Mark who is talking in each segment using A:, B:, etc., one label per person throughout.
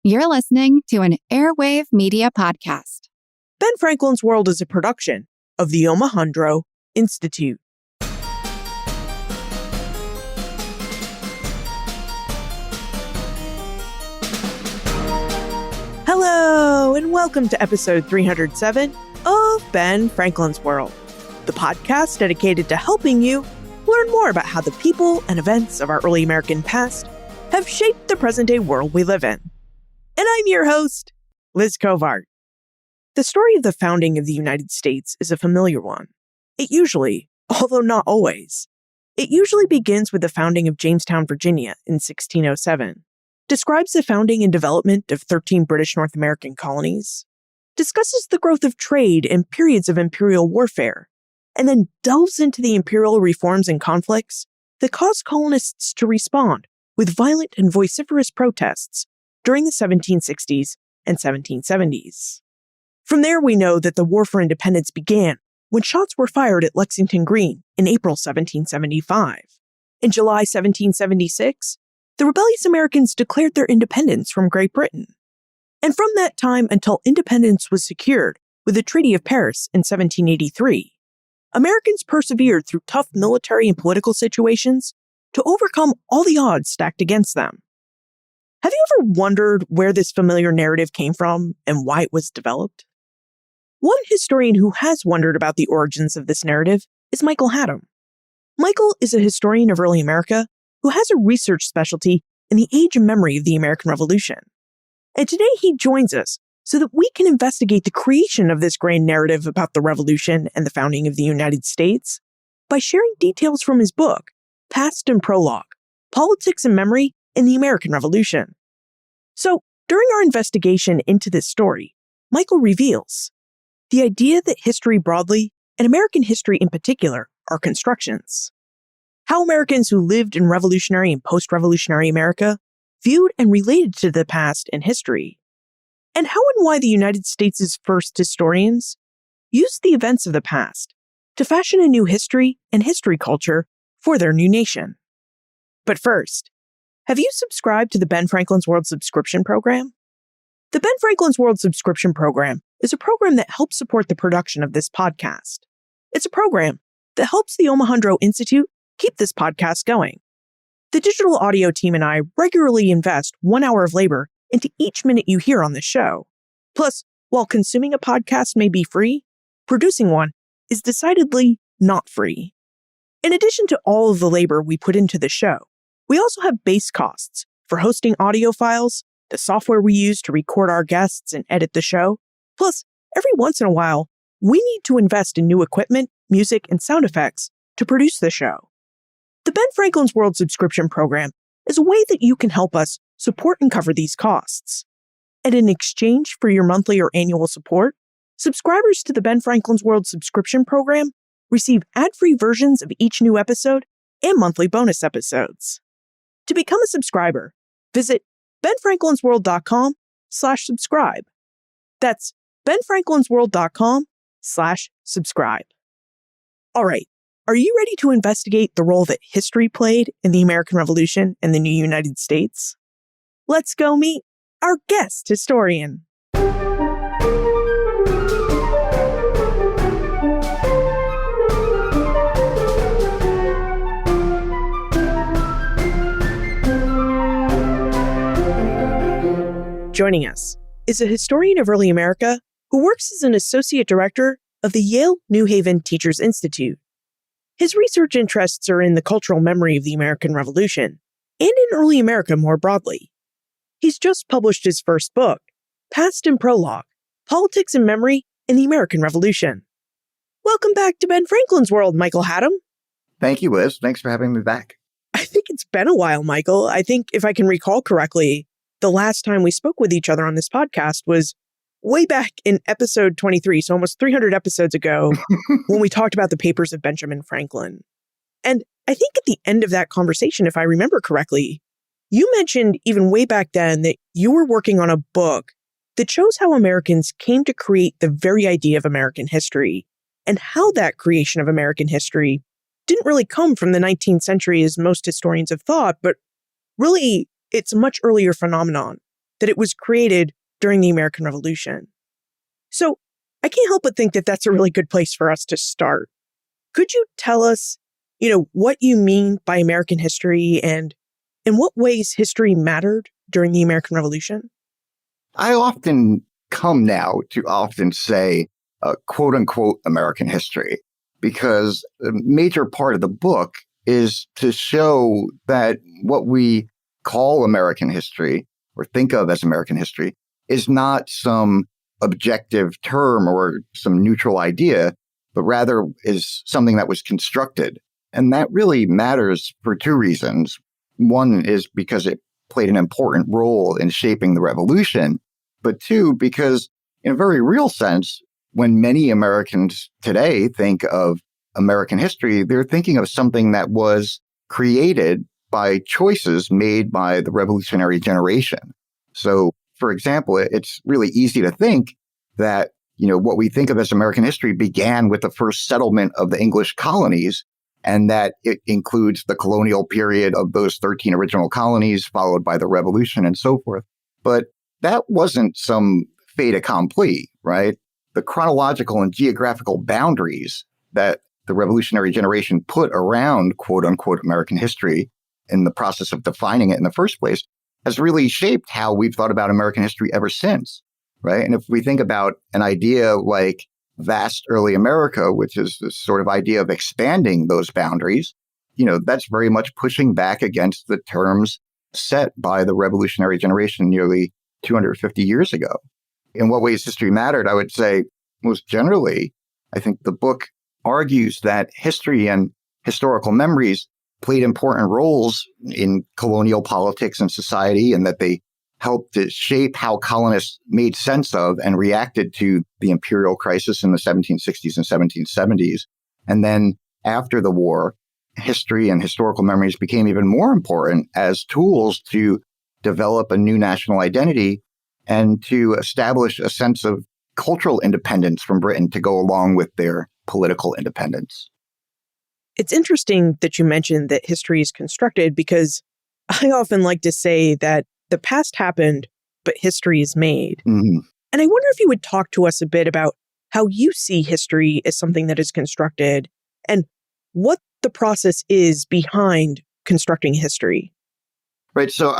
A: You're listening to an Airwave Media Podcast.
B: Ben Franklin's World is a production of the Omohundro Institute. Hello, and welcome to episode 307 of Ben Franklin's World, the podcast dedicated to helping you learn more about how the people and events of our early American past have shaped the present-day world we live in. And I'm your host, Liz Covart. The story of the founding of the United States is a familiar one. It usually, although not always, begins with the founding of Jamestown, Virginia in 1607, describes the founding and development of 13 British North American colonies, discusses the growth of trade and periods of imperial warfare, and then delves into the imperial reforms and conflicts that caused colonists to respond with violent and vociferous protests during the 1760s and 1770s. From there, we know that the War for Independence began when shots were fired at Lexington Green in April 1775. In July 1776, the rebellious Americans declared their independence from Great Britain. And from that time until independence was secured with the Treaty of Paris in 1783, Americans persevered through tough military and political situations to overcome all the odds stacked against them. Have you ever wondered where this familiar narrative came from and why it was developed? One historian who has wondered about the origins of this narrative is Michael Hattem. Michael is a historian of early America who has a research specialty in the age and memory of the American Revolution. And today he joins us so that we can investigate the creation of this grand narrative about the Revolution and the founding of the United States by sharing details from his book, Past and Prologue, Politics and Memory in the American Revolution. So, during our investigation into this story, Michael reveals the idea that history broadly, and American history in particular, are constructions. How Americans who lived in revolutionary and post-revolutionary America viewed and related to the past and history, and how and why the United States' first historians used the events of the past to fashion a new history and history culture for their new nation. But first, have you subscribed to the Ben Franklin's World subscription program? The Ben Franklin's World subscription program is a program that helps support the production of this podcast. It's a program that helps the Omohundro Institute keep this podcast going. The digital audio team and I regularly invest 1 hour of labor into each minute you hear on this show. Plus, while consuming a podcast may be free, producing one is decidedly not free. In addition to all of the labor we put into the show, we also have base costs for hosting audio files, the software we use to record our guests and edit the show. Plus, every once in a while, we need to invest in new equipment, music, and sound effects to produce the show. The Ben Franklin's World subscription program is a way that you can help us support and cover these costs. And in exchange for your monthly or annual support, subscribers to the Ben Franklin's World subscription program receive ad-free versions of each new episode and monthly bonus episodes. To become a subscriber, visit benfranklinsworld.com/subscribe. That's benfranklinsworld.com/subscribe. All right, are you ready to investigate the role that history played in the American Revolution and the new United States? Let's go meet our guest historian. Joining us is a historian of early America who works as an associate director of the Yale New Haven Teachers Institute. His research interests are in the cultural memory of the American Revolution and in early America more broadly. He's just published his first book, Past and Prologue, Politics and Memory in the American Revolution. Welcome back to Ben Franklin's World, Michael Hattem.
C: Thank you, Liz. Thanks for having me back.
B: I think it's been a while, Michael. I think if I can recall correctly, the last time we spoke with each other on this podcast was way back in episode 23, so almost 300 episodes ago, when we talked about the papers of Benjamin Franklin. And I think at the end of that conversation, if I remember correctly, you mentioned even way back then that you were working on a book that shows how Americans came to create the very idea of American history and how that creation of American history didn't really come from the 19th century as most historians have thought, but really it's a much earlier phenomenon that it was created during the American Revolution. So I can't help but think that that's a really good place for us to start. Could you tell us, what you mean by American history and in what ways history mattered during the American Revolution?
C: I often come now to often say, quote unquote, American history, because a major part of the book is to show that what we call American history or think of as American history is not some objective term or some neutral idea, but rather is something that was constructed. And that really matters for two reasons. One is because it played an important role in shaping the revolution, but two, because in a very real sense, when many Americans today think of American history, they're thinking of something that was created by choices made by the revolutionary generation. So, for example, it's really easy to think that, what we think of as American history began with the first settlement of the English colonies, and that it includes the colonial period of those 13 original colonies, followed by the revolution and so forth. But that wasn't some fait accompli, right? The chronological and geographical boundaries that the revolutionary generation put around quote unquote American history in the process of defining it in the first place has really shaped how we've thought about American history ever since, right? And if we think about an idea like vast early America, which is this sort of idea of expanding those boundaries, that's very much pushing back against the terms set by the revolutionary generation nearly 250 years ago. In what ways history mattered, I would say most generally, I think the book argues that history and historical memories played important roles in colonial politics and society, and that they helped to shape how colonists made sense of and reacted to the imperial crisis in the 1760s and 1770s. And then after the war, history and historical memories became even more important as tools to develop a new national identity and to establish a sense of cultural independence from Britain to go along with their political independence.
B: It's interesting that you mentioned that history is constructed, because I often like to say that the past happened, but history is made.
C: Mm-hmm.
B: And I wonder if you would talk to us a bit about how you see history as something that is constructed and what the process is behind constructing history.
C: Right. So,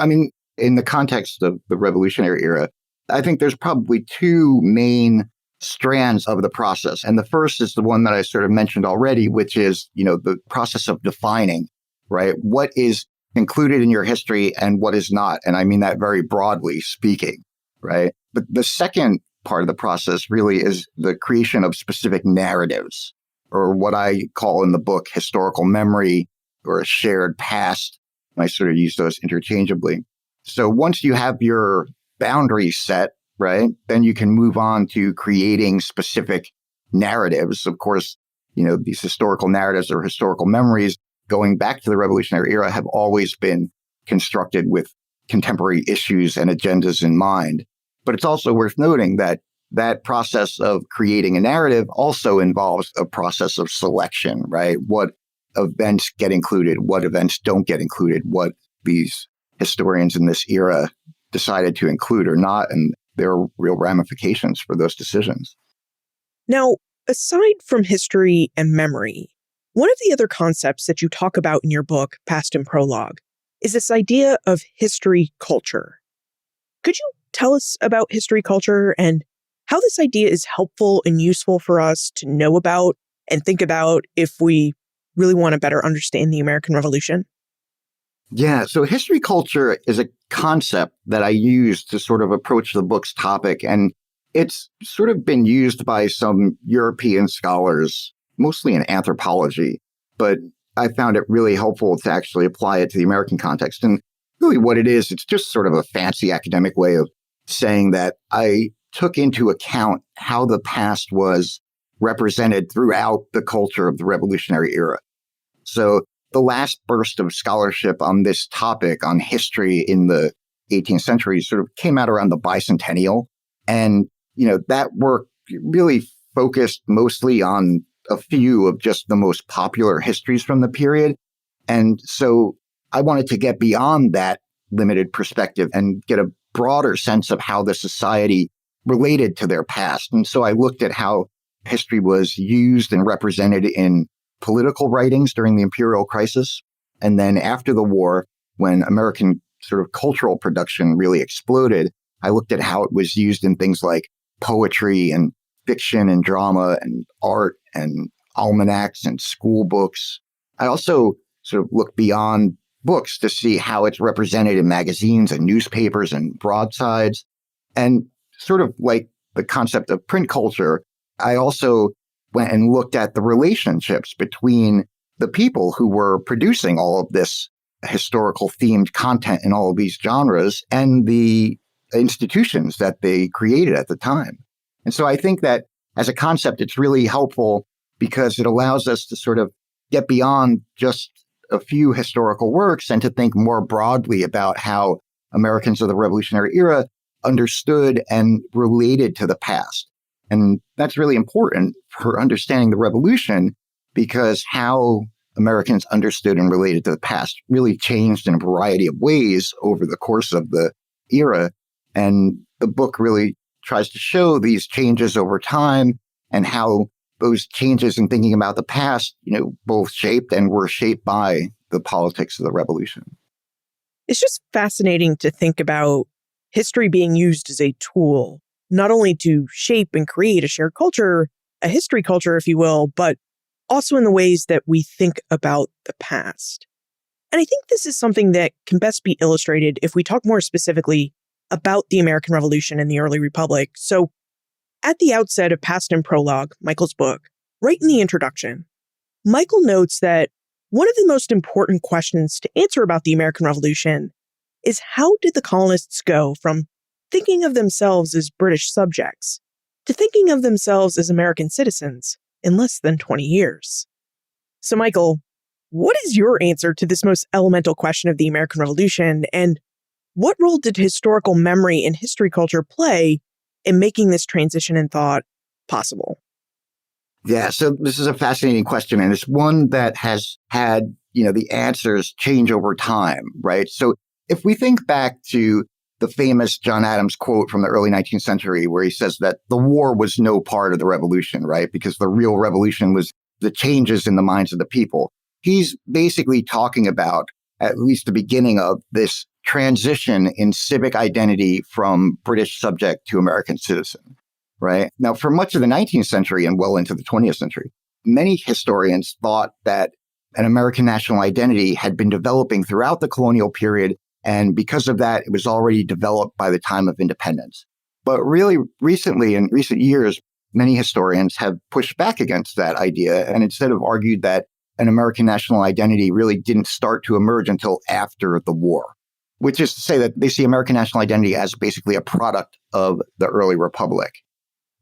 C: in the context of the revolutionary era, I think there's probably two main strands of the process. And the first is the one that I sort of mentioned already, which is, the process of defining, right? What is included in your history and what is not. And I mean that very broadly speaking, right? But the second part of the process really is the creation of specific narratives, or what I call in the book historical memory or a shared past. I sort of use those interchangeably. So once you have your boundaries set, right, then you can move on to creating specific narratives. Of course, these historical narratives or historical memories going back to the revolutionary era have always been constructed with contemporary issues and agendas in mind. But it's also worth noting that that process of creating a narrative also involves a process of selection, right? What events get included, what events don't get included, what these historians in this era decided to include or not, and there are real ramifications for those decisions.
B: Now, aside from history and memory, one of the other concepts that you talk about in your book, Past and Prologue, is this idea of history culture. Could you tell us about history culture and how this idea is helpful and useful for us to know about and think about if we really want to better understand the American Revolution?
C: Yeah, so history culture is a concept that I use to sort of approach the book's topic, and it's sort of been used by some European scholars, mostly in anthropology, but I found it really helpful to actually apply it to the American context. And really what it is, it's just sort of a fancy academic way of saying that I took into account how the past was represented throughout the culture of the Revolutionary era. So the last burst of scholarship on this topic, on history in the 18th century, sort of came out around the bicentennial. And, that work really focused mostly on a few of just the most popular histories from the period. And so I wanted to get beyond that limited perspective and get a broader sense of how the society related to their past. And so I looked at how history was used and represented in political writings during the imperial crisis. And then after the war, when American sort of cultural production really exploded, I looked at how it was used in things like poetry and fiction and drama and art and almanacs and school books. I also sort of looked beyond books to see how it's represented in magazines and newspapers and broadsides. And sort of like the concept of print culture, I also went and looked at the relationships between the people who were producing all of this historical themed content in all of these genres and the institutions that they created at the time. And so I think that as a concept, it's really helpful because it allows us to sort of get beyond just a few historical works and to think more broadly about how Americans of the Revolutionary era understood and related to the past. And that's really important for understanding the revolution because how Americans understood and related to the past really changed in a variety of ways over the course of the era. And the book really tries to show these changes over time and how those changes in thinking about the past, both shaped and were shaped by the politics of the revolution.
B: It's just fascinating to think about history being used as a tool, not only to shape and create a shared culture, a history culture, if you will, but also in the ways that we think about the past. And I think this is something that can best be illustrated if we talk more specifically about the American Revolution and the early Republic. So at the outset of Past and Prologue, Michael's book, right in the introduction, Michael notes that one of the most important questions to answer about the American Revolution is how did the colonists go from thinking of themselves as British subjects to thinking of themselves as American citizens in less than 20 years? So, Michael, what is your answer to this most elemental question of the American Revolution, and what role did historical memory and history culture play in making this transition in thought possible?
C: Yeah, so this is a fascinating question, and it's one that has had, the answers change over time, right? So if we think back to the famous John Adams quote from the early 19th century, where he says that the war was no part of the revolution, right? Because the real revolution was the changes in the minds of the people. He's basically talking about at least the beginning of this transition in civic identity from British subject to American citizen, right? Now, for much of the 19th century and well into the 20th century, many historians thought that an American national identity had been developing throughout the colonial period. And because of that, it was already developed by the time of independence. But really recently, in recent years, many historians have pushed back against that idea and instead have argued that an American national identity really didn't start to emerge until after the war, which is to say that they see American national identity as basically a product of the early republic.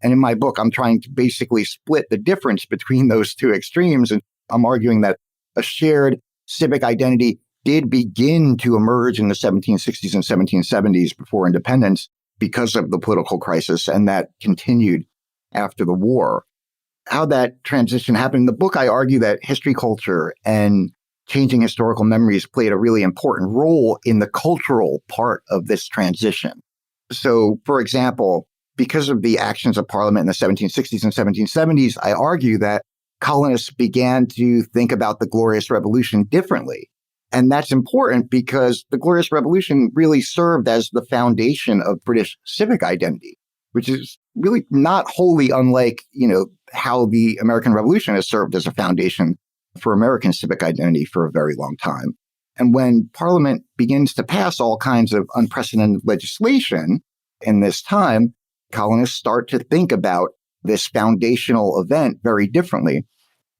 C: And in my book, I'm trying to basically split the difference between those two extremes. And I'm arguing that a shared civic identity did begin to emerge in the 1760s and 1770s before independence because of the political crisis, and that continued after the war. How that transition happened in the book, I argue that history culture and changing historical memories played a really important role in the cultural part of this transition. So, for example, because of the actions of Parliament in the 1760s and 1770s, I argue that colonists began to think about the Glorious Revolution differently. And that's important because the Glorious Revolution really served as the foundation of British civic identity, which is really not wholly unlike, how the American Revolution has served as a foundation for American civic identity for a very long time. And when Parliament begins to pass all kinds of unprecedented legislation in this time, colonists start to think about this foundational event very differently.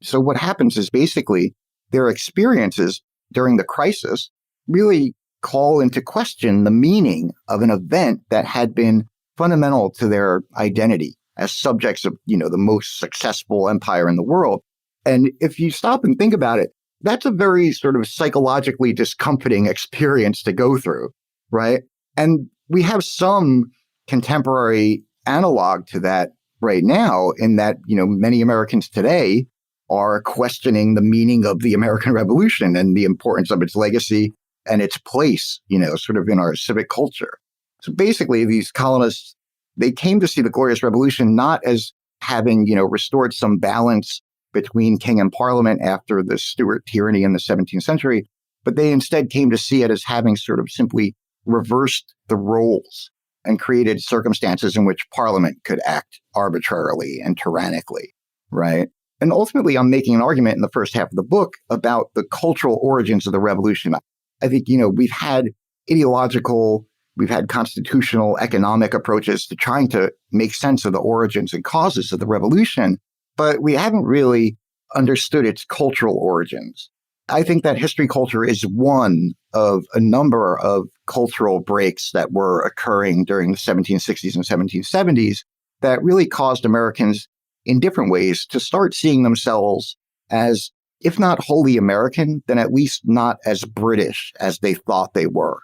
C: So what happens is basically their experiences during the crisis really call into question the meaning of an event that had been fundamental to their identity as subjects of, the most successful empire in the world. And if you stop and think about it, that's a very sort of psychologically discomforting experience to go through, right? And we have some contemporary analog to that right now in that, many Americans today are questioning the meaning of the American Revolution and the importance of its legacy and its place, sort of in our civic culture. So basically, these colonists, they came to see the Glorious Revolution not as having, restored some balance between king and parliament after the Stuart tyranny in the 17th century, but they instead came to see it as having sort of simply reversed the roles and created circumstances in which parliament could act arbitrarily and tyrannically, right? And ultimately, I'm making an argument in the first half of the book about the cultural origins of the revolution. I think, we've had ideological, we've had constitutional, economic approaches to trying to make sense of the origins and causes of the revolution, but we haven't really understood its cultural origins. I think that history culture is one of a number of cultural breaks that were occurring during the 1760s and 1770s that really caused Americans in different ways to start seeing themselves as, if not wholly American, then at least not as British as they thought they were,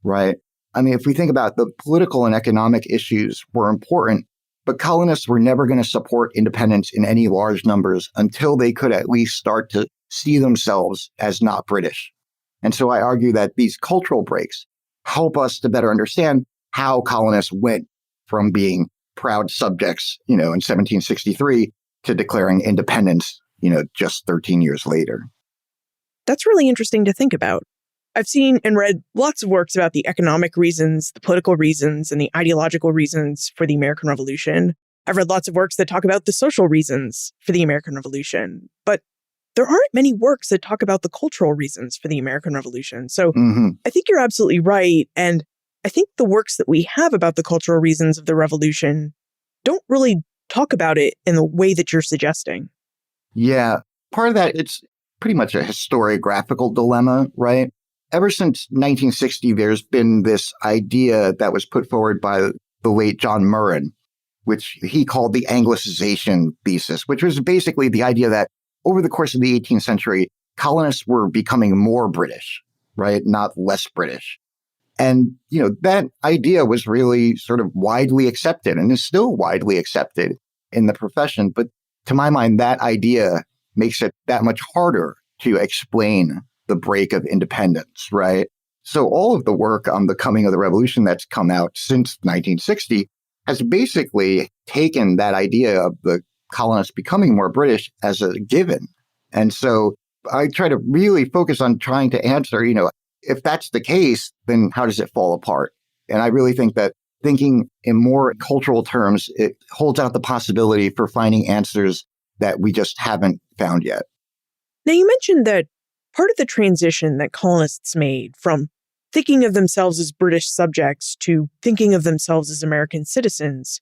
C: right? I mean, if we think about the political and economic issues were important, but colonists were never going to support independence in any large numbers until they could at least start to see themselves as not British. And so I argue that these cultural breaks help us to better understand how colonists went from being proud subjects, in 1763 to declaring independence, just 13 years later.
B: That's really interesting to think about. I've seen and read lots of works about the economic reasons, the political reasons, and the ideological reasons for the American Revolution. I've read lots of works that talk about the social reasons for the American Revolution. But there aren't many works that talk about the cultural reasons for the American Revolution. So I think you're absolutely right. And I think the works that we have about the cultural reasons of the revolution don't really talk about it in the way that you're suggesting.
C: Yeah. Part of that, it's pretty much a historiographical dilemma, right? Ever since 1960, there's been this idea that was put forward by the late John Murren, which he called the Anglicization Thesis, which was basically the idea that over the course of the 18th century, colonists were becoming more British, right? Not less British. And, that idea was really sort of widely accepted and is still widely accepted in the profession. But to my mind, that idea makes it that much harder to explain the break of independence, right? So all of the work on the coming of the revolution that's come out since 1960 has basically taken that idea of the colonists becoming more British as a given. And so I try to really focus on trying to answer, if that's the case, then how does it fall apart? And I really think that thinking in more cultural terms, it holds out the possibility for finding answers that we just haven't found yet.
B: Now, you mentioned that part of the transition that colonists made from thinking of themselves as British subjects to thinking of themselves as American citizens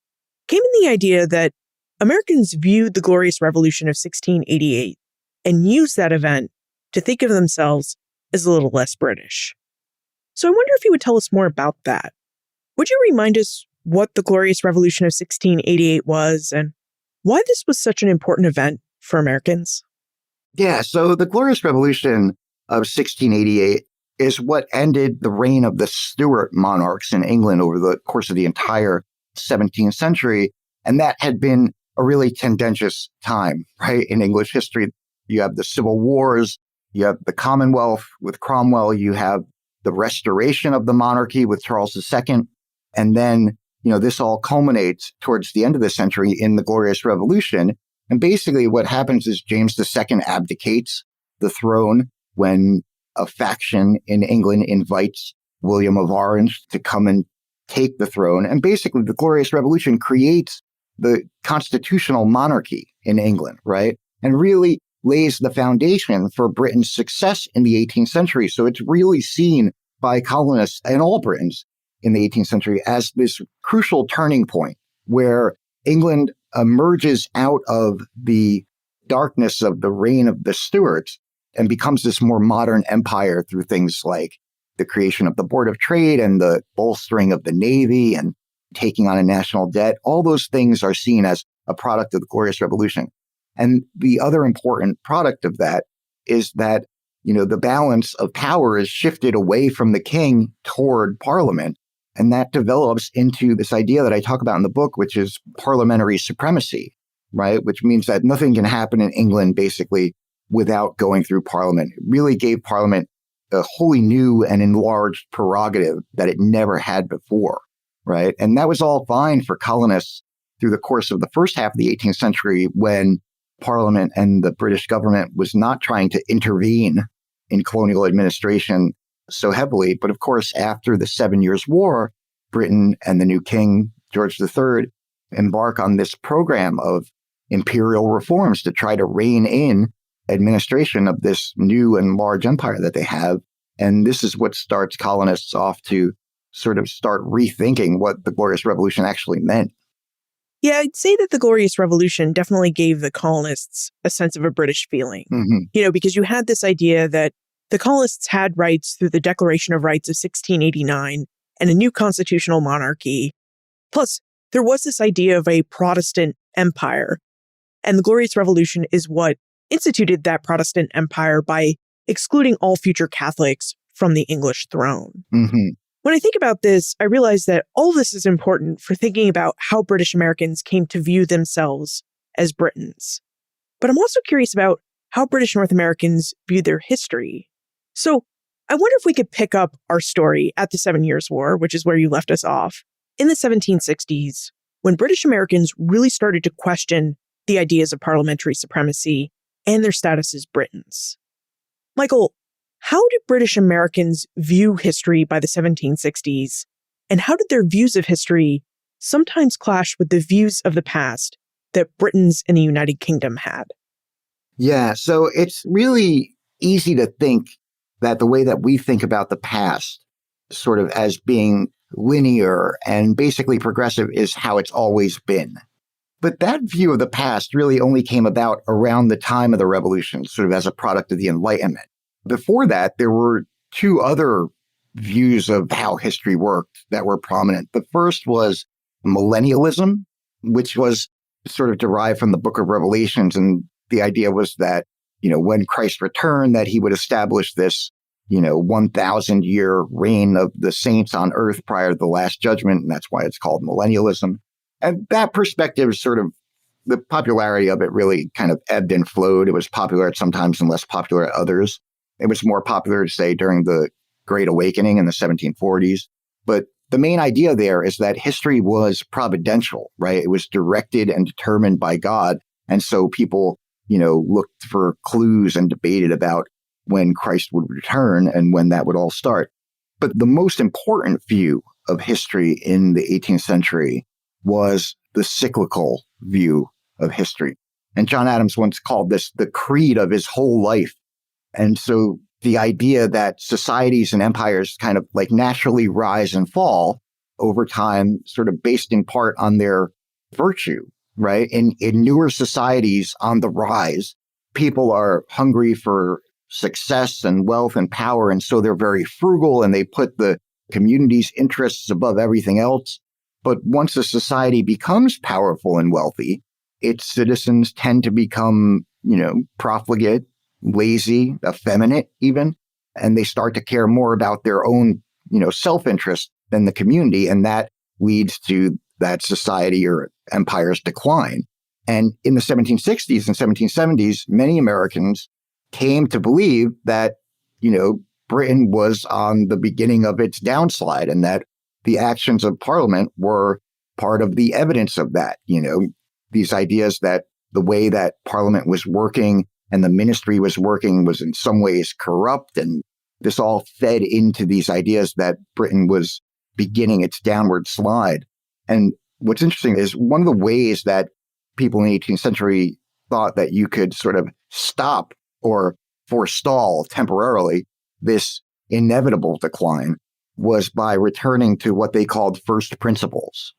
B: came in the idea that Americans viewed the Glorious Revolution of 1688 and used that event to think of themselves as a little less British. So I wonder if you would tell us more about that. Would you remind us what the Glorious Revolution of 1688 was and why this was such an important event for Americans?
C: Yeah, so the Glorious Revolution of 1688 is what ended the reign of the Stuart monarchs in England over the course of the entire 17th century. And that had been a really tendentious time, right? In English history, you have the Civil Wars, you have the Commonwealth with Cromwell, you have the restoration of the monarchy with Charles II. And then, this all culminates towards the end of the century in the Glorious Revolution. And basically what happens is James II abdicates the throne when a faction in England invites William of Orange to come and take the throne. And basically the Glorious Revolution creates the constitutional monarchy in England, right? And really lays the foundation for Britain's success in the 18th century. So it's really seen by colonists and all Britons in the 18th century as this crucial turning point where England emerges out of the darkness of the reign of the Stuarts and becomes this more modern empire through things like the creation of the Board of Trade and the bolstering of the Navy and taking on a national debt. All those things are seen as a product of the Glorious Revolution. And the other important product of that is that, the balance of power is shifted away from the king toward parliament. And that develops into this idea that I talk about in the book, which is parliamentary supremacy, right? Which means that nothing can happen in England basically without going through parliament. It really gave parliament a wholly new and enlarged prerogative that it never had before. right? And that was all fine for colonists through the course of the first half of the 18th century when Parliament and the British government was not trying to intervene in colonial administration so heavily. But of course, after the 7 Years' War, Britain and the new king, George III, embark on this program of imperial reforms to try to rein in administration of this new and large empire that they have. And this is what starts colonists off to sort of start rethinking what the Glorious Revolution actually meant.
B: Yeah, I'd say that the Glorious Revolution definitely gave the colonists a sense of a British feeling, because you had this idea that the colonists had rights through the Declaration of Rights of 1689 and a new constitutional monarchy. Plus, there was this idea of a Protestant empire. And the Glorious Revolution is what instituted that Protestant empire by excluding all future Catholics from the English throne. When I think about this, I realize that all this is important for thinking about how British Americans came to view themselves as Britons. But I'm also curious about how British North Americans view their history. So I wonder if we could pick up our story at the 7 Years' War, which is where you left us off, in the 1760s, when British Americans really started to question the ideas of parliamentary supremacy and their status as Britons. Michael, how did British Americans view history by the 1760s, and how did their views of history sometimes clash with the views of the past that Britons in the United Kingdom had?
C: Yeah, so it's really easy to think that the way that we think about the past sort of as being linear and basically progressive is how it's always been. But that view of the past really only came about around the time of the Revolution, sort of as a product of the Enlightenment. Before that, there were two other views of how history worked that were prominent. The first was Millennialism, which was sort of derived from the Book of Revelations. And the idea was that, when Christ returned, that he would establish this, 1,000-year reign of the saints on earth prior to the Last Judgment. And that's why it's called Millennialism. And that perspective sort of, the popularity of it really kind of ebbed and flowed. It was popular at some times and less popular at others. It was more popular, say, during the Great Awakening in the 1740s. But the main idea there is that history was providential, right? It was directed and determined by God. And so people, looked for clues and debated about when Christ would return and when that would all start. But the most important view of history in the 18th century was the cyclical view of history. And John Adams once called this the creed of his whole life. And so the idea that societies and empires kind of like naturally rise and fall over time, sort of based in part on their virtue, right? In newer societies on the rise, people are hungry for success and wealth and power. And so they're very frugal and they put the community's interests above everything else. But once a society becomes powerful and wealthy, its citizens tend to become, profligate, lazy, effeminate even, and they start to care more about their own, self-interest than the community. And that leads to that society or empire's decline. And in the 1760s and 1770s, many Americans came to believe that, Britain was on the beginning of its downslide and that the actions of Parliament were part of the evidence of that. These ideas that the way that Parliament was working and the ministry was working was in some ways corrupt. And this all fed into these ideas that Britain was beginning its downward slide. And what's interesting is one of the ways that people in the 18th century thought that you could sort of stop or forestall temporarily this inevitable decline was by returning to what they called first principles.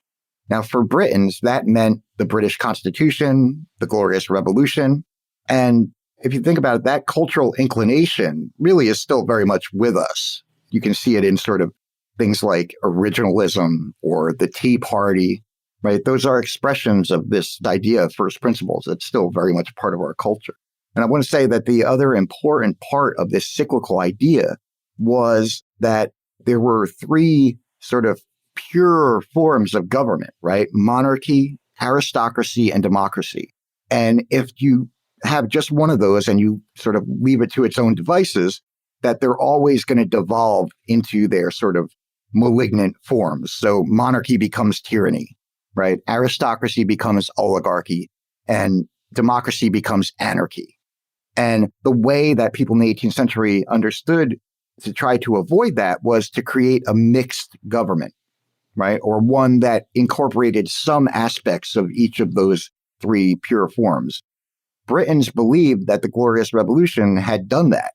C: Now, for Britons, that meant the British Constitution, the Glorious Revolution. And if you think about it, that cultural inclination really is still very much with us. You can see it in sort of things like originalism or the Tea Party, right? Those are expressions of this idea of first principles. It's still very much part of our culture. And I want to say that the other important part of this cyclical idea was that there were three sort of pure forms of government, right? Monarchy, aristocracy, and democracy. And if you have just one of those and you sort of leave it to its own devices, that they're always going to devolve into their sort of, malignant forms. So monarchy becomes tyranny, right? Aristocracy becomes oligarchy, and democracy becomes anarchy. And the way that people in the 18th century understood to try to avoid that was to create a mixed government, right? Or one that incorporated some aspects of each of those three pure forms. Britons believed that the Glorious Revolution had done that.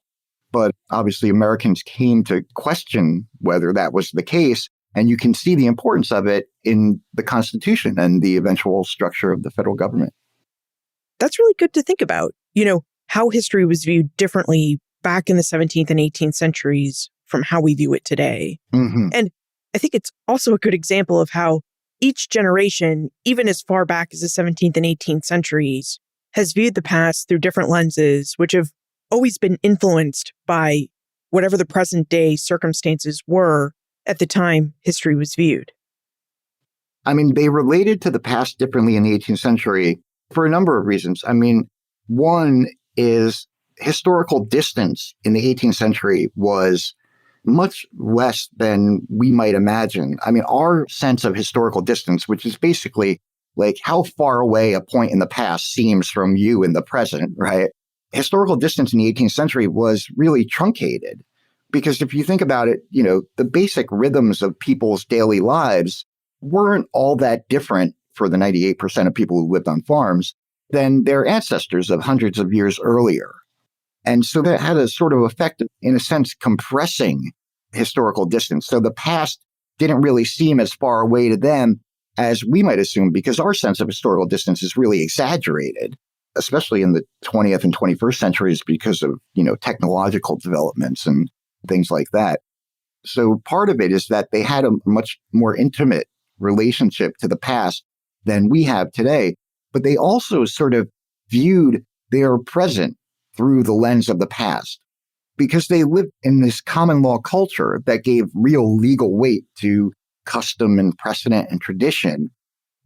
C: But obviously, Americans came to question whether that was the case. And you can see the importance of it in the Constitution and the eventual structure of the federal government.
B: That's really good to think about. How history was viewed differently back in the 17th and 18th centuries from how we view it today.
C: Mm-hmm.
B: And I think it's also a good example of how each generation, even as far back as the 17th and 18th centuries, has viewed the past through different lenses, which have always been influenced by whatever the present day circumstances were at the time history was viewed.
C: I mean, they related to the past differently in the 18th century for a number of reasons. I mean, one is historical distance in the 18th century was much less than we might imagine. I mean, our sense of historical distance, which is basically like how far away a point in the past seems from you in the present, right? Historical distance in the 18th century was really truncated because if you think about it, the basic rhythms of people's daily lives weren't all that different for the 98% of people who lived on farms than their ancestors of hundreds of years earlier. And so that had a sort of effect, in a sense, compressing historical distance. So the past didn't really seem as far away to them as we might assume, because our sense of historical distance is really exaggerated, especially in the 20th and 21st centuries because of, technological developments and things like that. So part of it is that they had a much more intimate relationship to the past than we have today, but they also sort of viewed their present through the lens of the past because they lived in this common law culture that gave real legal weight to custom and precedent and tradition.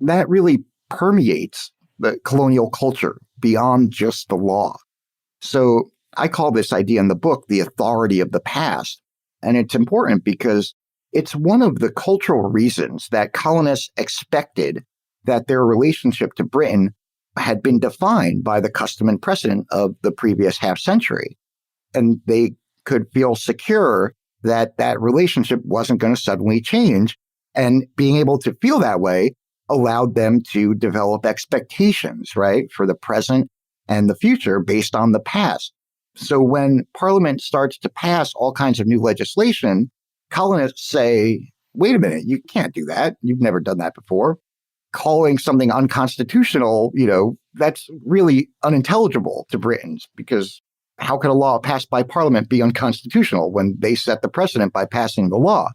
C: That really permeates the colonial culture beyond just the law. So I call this idea in the book the authority of the past. And it's important because it's one of the cultural reasons that colonists expected that their relationship to Britain had been defined by the custom and precedent of the previous half century. And they could feel secure that that relationship wasn't going to suddenly change. And being able to feel that way allowed them to develop expectations, right, for the present and the future based on the past. So when Parliament starts to pass all kinds of new legislation, colonists say, wait a minute, you can't do that. You've never done that before. Calling something unconstitutional, that's really unintelligible to Britons because how could a law passed by Parliament be unconstitutional when they set the precedent by passing the law?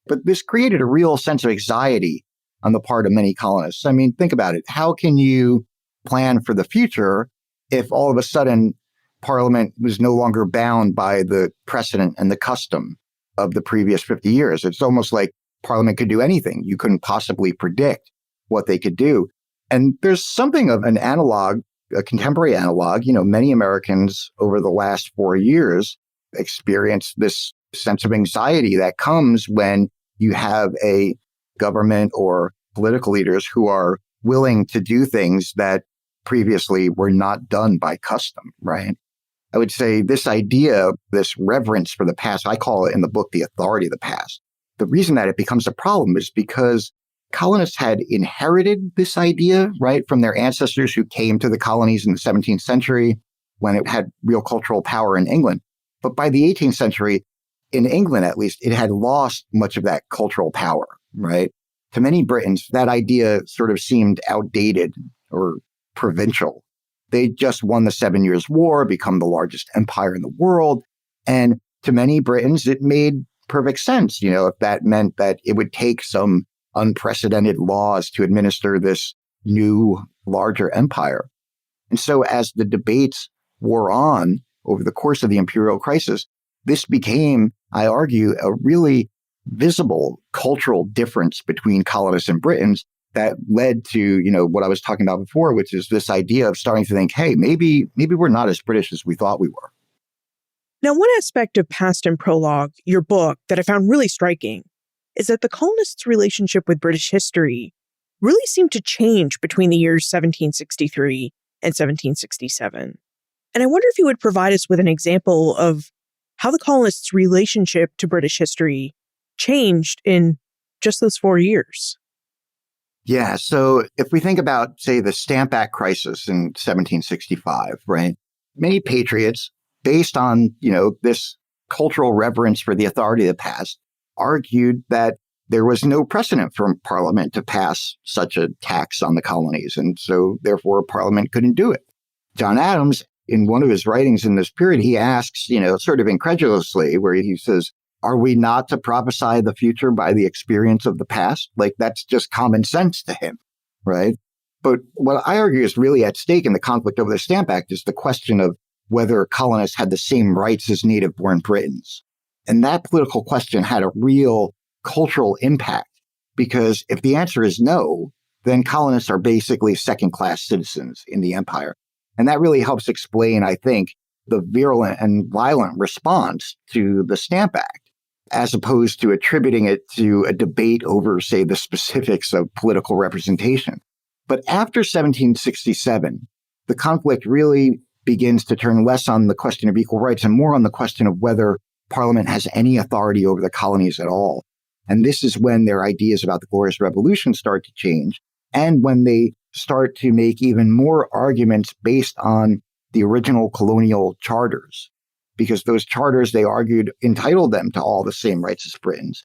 C: But this created a real sense of anxiety on the part of many colonists. I mean, think about it. How can you plan for the future if all of a sudden Parliament was no longer bound by the precedent and the custom of the previous 50 years? It's almost like Parliament could do anything. You couldn't possibly predict what they could do. And there's something of an analog, a contemporary analog. Many Americans over the last 4 years experienced this sense of anxiety that comes when you have a government or political leaders who are willing to do things that previously were not done by custom, right? I would say this idea, this reverence for the past, I call it in the book the authority of the past. The reason that it becomes a problem is because colonists had inherited this idea, right, from their ancestors who came to the colonies in the 17th century when it had real cultural power in England. But by the 18th century, in England at least, it had lost much of that cultural power, right? To many Britons, that idea sort of seemed outdated or provincial. They just won the 7 Years' War, become the largest empire in the world. And to many Britons, it made perfect sense, if that meant that it would take some unprecedented laws to administer this new, larger empire. And so as the debates wore on over the course of the imperial crisis, this became, I argue, a really visible cultural difference between colonists and Britons that led to, what I was talking about before, which is this idea of starting to think, hey, maybe we're not as British as we thought we were.
B: Now, one aspect of Past and Prologue, your book, that I found really striking is that the colonists' relationship with British history really seemed to change between the years 1763 and 1767. And I wonder if you would provide us with an example of how the colonists' relationship to British history changed in just those 4 years.
C: Yeah. So if we think about, say, the Stamp Act crisis in 1765, right? Many patriots, based on, this cultural reverence for the authority of the past, argued that there was no precedent for Parliament to pass such a tax on the colonies. And so therefore Parliament couldn't do it. John Adams, in one of his writings in this period, he asks, sort of incredulously, where he says, are we not to prophesy the future by the experience of the past? Like, that's just common sense to him, right? But what I argue is really at stake in the conflict over the Stamp Act is the question of whether colonists had the same rights as native-born Britons. And that political question had a real cultural impact, because if the answer is no, then colonists are basically second-class citizens in the empire. And that really helps explain, I think, the virulent and violent response to the Stamp Act, as opposed to attributing it to a debate over, say, the specifics of political representation. But after 1767, the conflict really begins to turn less on the question of equal rights and more on the question of whether Parliament has any authority over the colonies at all. And this is when their ideas about the Glorious Revolution start to change, and when they start to make even more arguments based on the original colonial charters, because those charters, they argued, entitled them to all the same rights as Britons.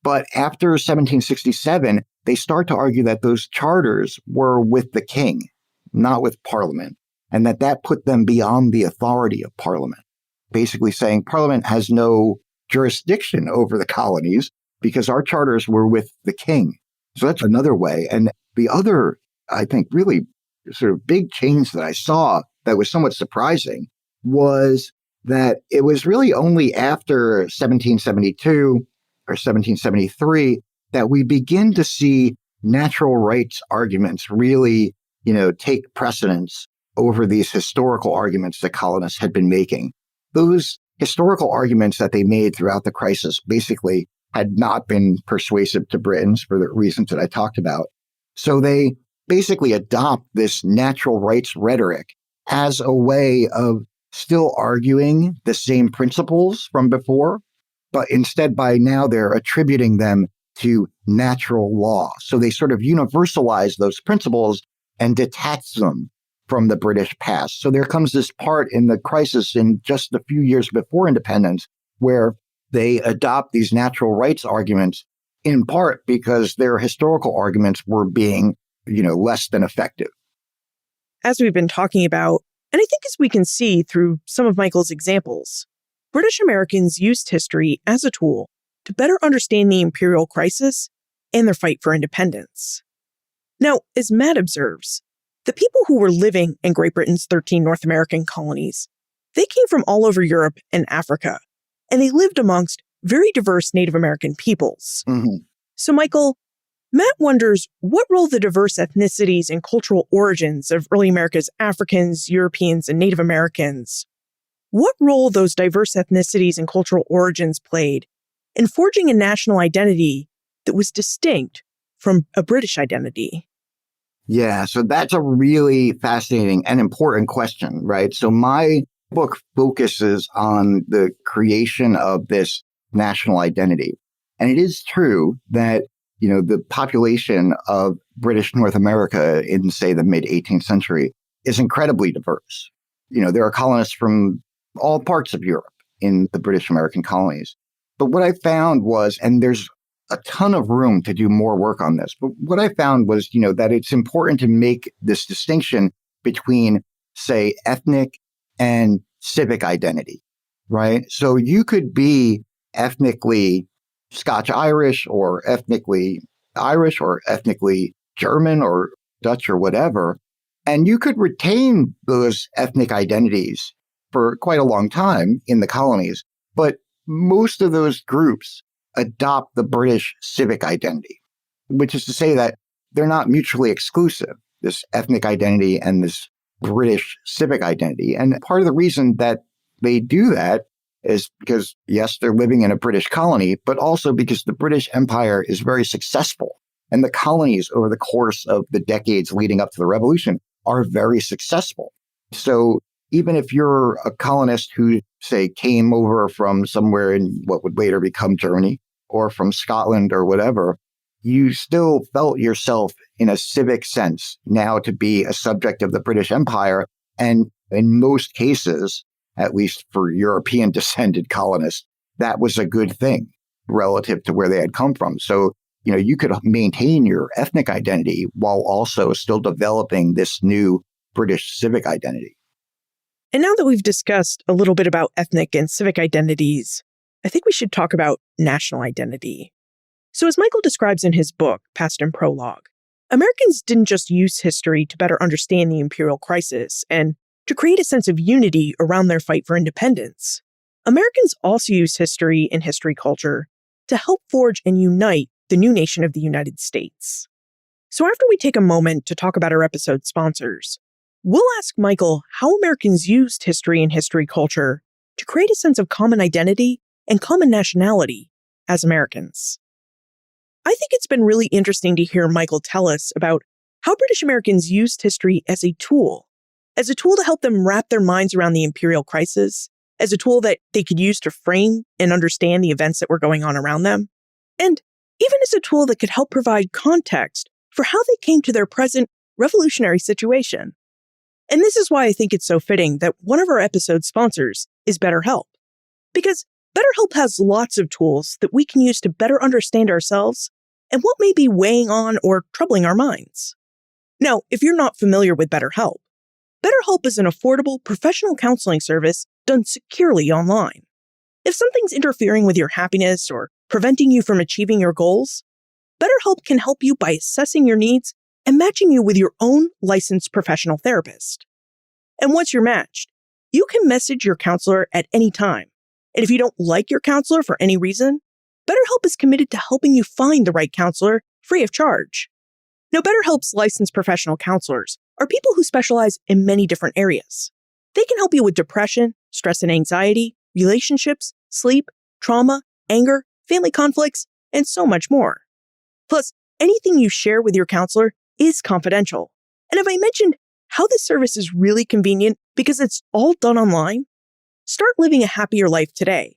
C: But after 1767, they start to argue that those charters were with the king, not with Parliament, and that put them beyond the authority of Parliament, basically saying Parliament has no jurisdiction over the colonies because our charters were with the king. So that's another way. And the other, I think, really sort of big change that I saw that was somewhat surprising was that it was really only after 1772 or 1773 that we begin to see natural rights arguments really, take precedence over these historical arguments that colonists had been making. Those historical arguments that they made throughout the crisis basically had not been persuasive to Britons for the reasons that I talked about. So they basically adopt this natural rights rhetoric as a way of still arguing the same principles from before, but instead by now they're attributing them to natural law. So they sort of universalize those principles and detach them from the British past. So there comes this part in the crisis in just a few years before independence where they adopt these natural rights arguments in part because their historical arguments were being, less than effective.
B: As we've been talking about, and I think as we can see through some of Michael's examples, British Americans used history as a tool to better understand the imperial crisis and their fight for independence. Now, as Matt observes, the people who were living in Great Britain's 13 North American colonies, they came from all over Europe and Africa, and they lived amongst very diverse Native American peoples.
C: Mm-hmm.
B: So, Michael, Matt wonders what role the diverse ethnicities and cultural origins of early America's Africans, Europeans, and Native Americans, what role those diverse ethnicities and cultural origins played in forging a national identity that was distinct from a British identity?
C: Yeah, so that's a really fascinating and important question, right? So my book focuses on the creation of this national identity. And it is true that, the population of British North America in, say, the mid-18th century is incredibly diverse. There are colonists from all parts of Europe in the British American colonies. But what I found was, and there's a ton of room to do more work on this, but what I found was, that it's important to make this distinction between, say, ethnic and civic identity, right? So you could be ethnically Scotch-Irish or ethnically Irish or ethnically German or Dutch or whatever, and you could retain those ethnic identities for quite a long time in the colonies. But most of those groups adopt the British civic identity, which is to say that they're not mutually exclusive, this ethnic identity and this British civic identity. And part of the reason that they do that is because, yes, they're living in a British colony, but also because the British Empire is very successful. And the colonies over the course of the decades leading up to the revolution are very successful. So even if you're a colonist who, say, came over from somewhere in what would later become Germany or from Scotland or whatever, you still felt yourself in a civic sense now to be a subject of the British Empire. And in most cases, at least for European descended colonists, that was a good thing relative to where they had come from. So, you could maintain your ethnic identity while also still developing this new British civic identity.
B: And now that we've discussed a little bit about ethnic and civic identities, I think we should talk about national identity. So as Michael describes in his book, Past and Prologue, Americans didn't just use history to better understand the imperial crisis and to create a sense of unity around their fight for independence. Americans also used history and history culture to help forge and unite the new nation of the United States. So after we take a moment to talk about our episode sponsors, we'll ask Michael how Americans used history and history culture to create a sense of common identity and common nationality as Americans. I think it's been really interesting to hear Michael tell us about how British Americans used history as a tool to help them wrap their minds around the imperial crisis, as a tool that they could use to frame and understand the events that were going on around them, and even as a tool that could help provide context for how they came to their present revolutionary situation. And this is why I think it's so fitting that one of our episode sponsors is BetterHelp. Because BetterHelp has lots of tools that we can use to better understand ourselves and what may be weighing on or troubling our minds. Now, if you're not familiar with BetterHelp, BetterHelp is an affordable professional counseling service done securely online. If something's interfering with your happiness or preventing you from achieving your goals, BetterHelp can help you by assessing your needs and matching you with your own licensed professional therapist. And once you're matched, you can message your counselor at any time. And if you don't like your counselor for any reason, BetterHelp is committed to helping you find the right counselor free of charge. Now, BetterHelp's licensed professional counselors are people who specialize in many different areas. They can help you with depression, stress and anxiety, relationships, sleep, trauma, anger, family conflicts, and so much more. Plus, anything you share with your counselor is confidential. And have I mentioned how this service is really convenient because it's all done online? Start living a happier life today.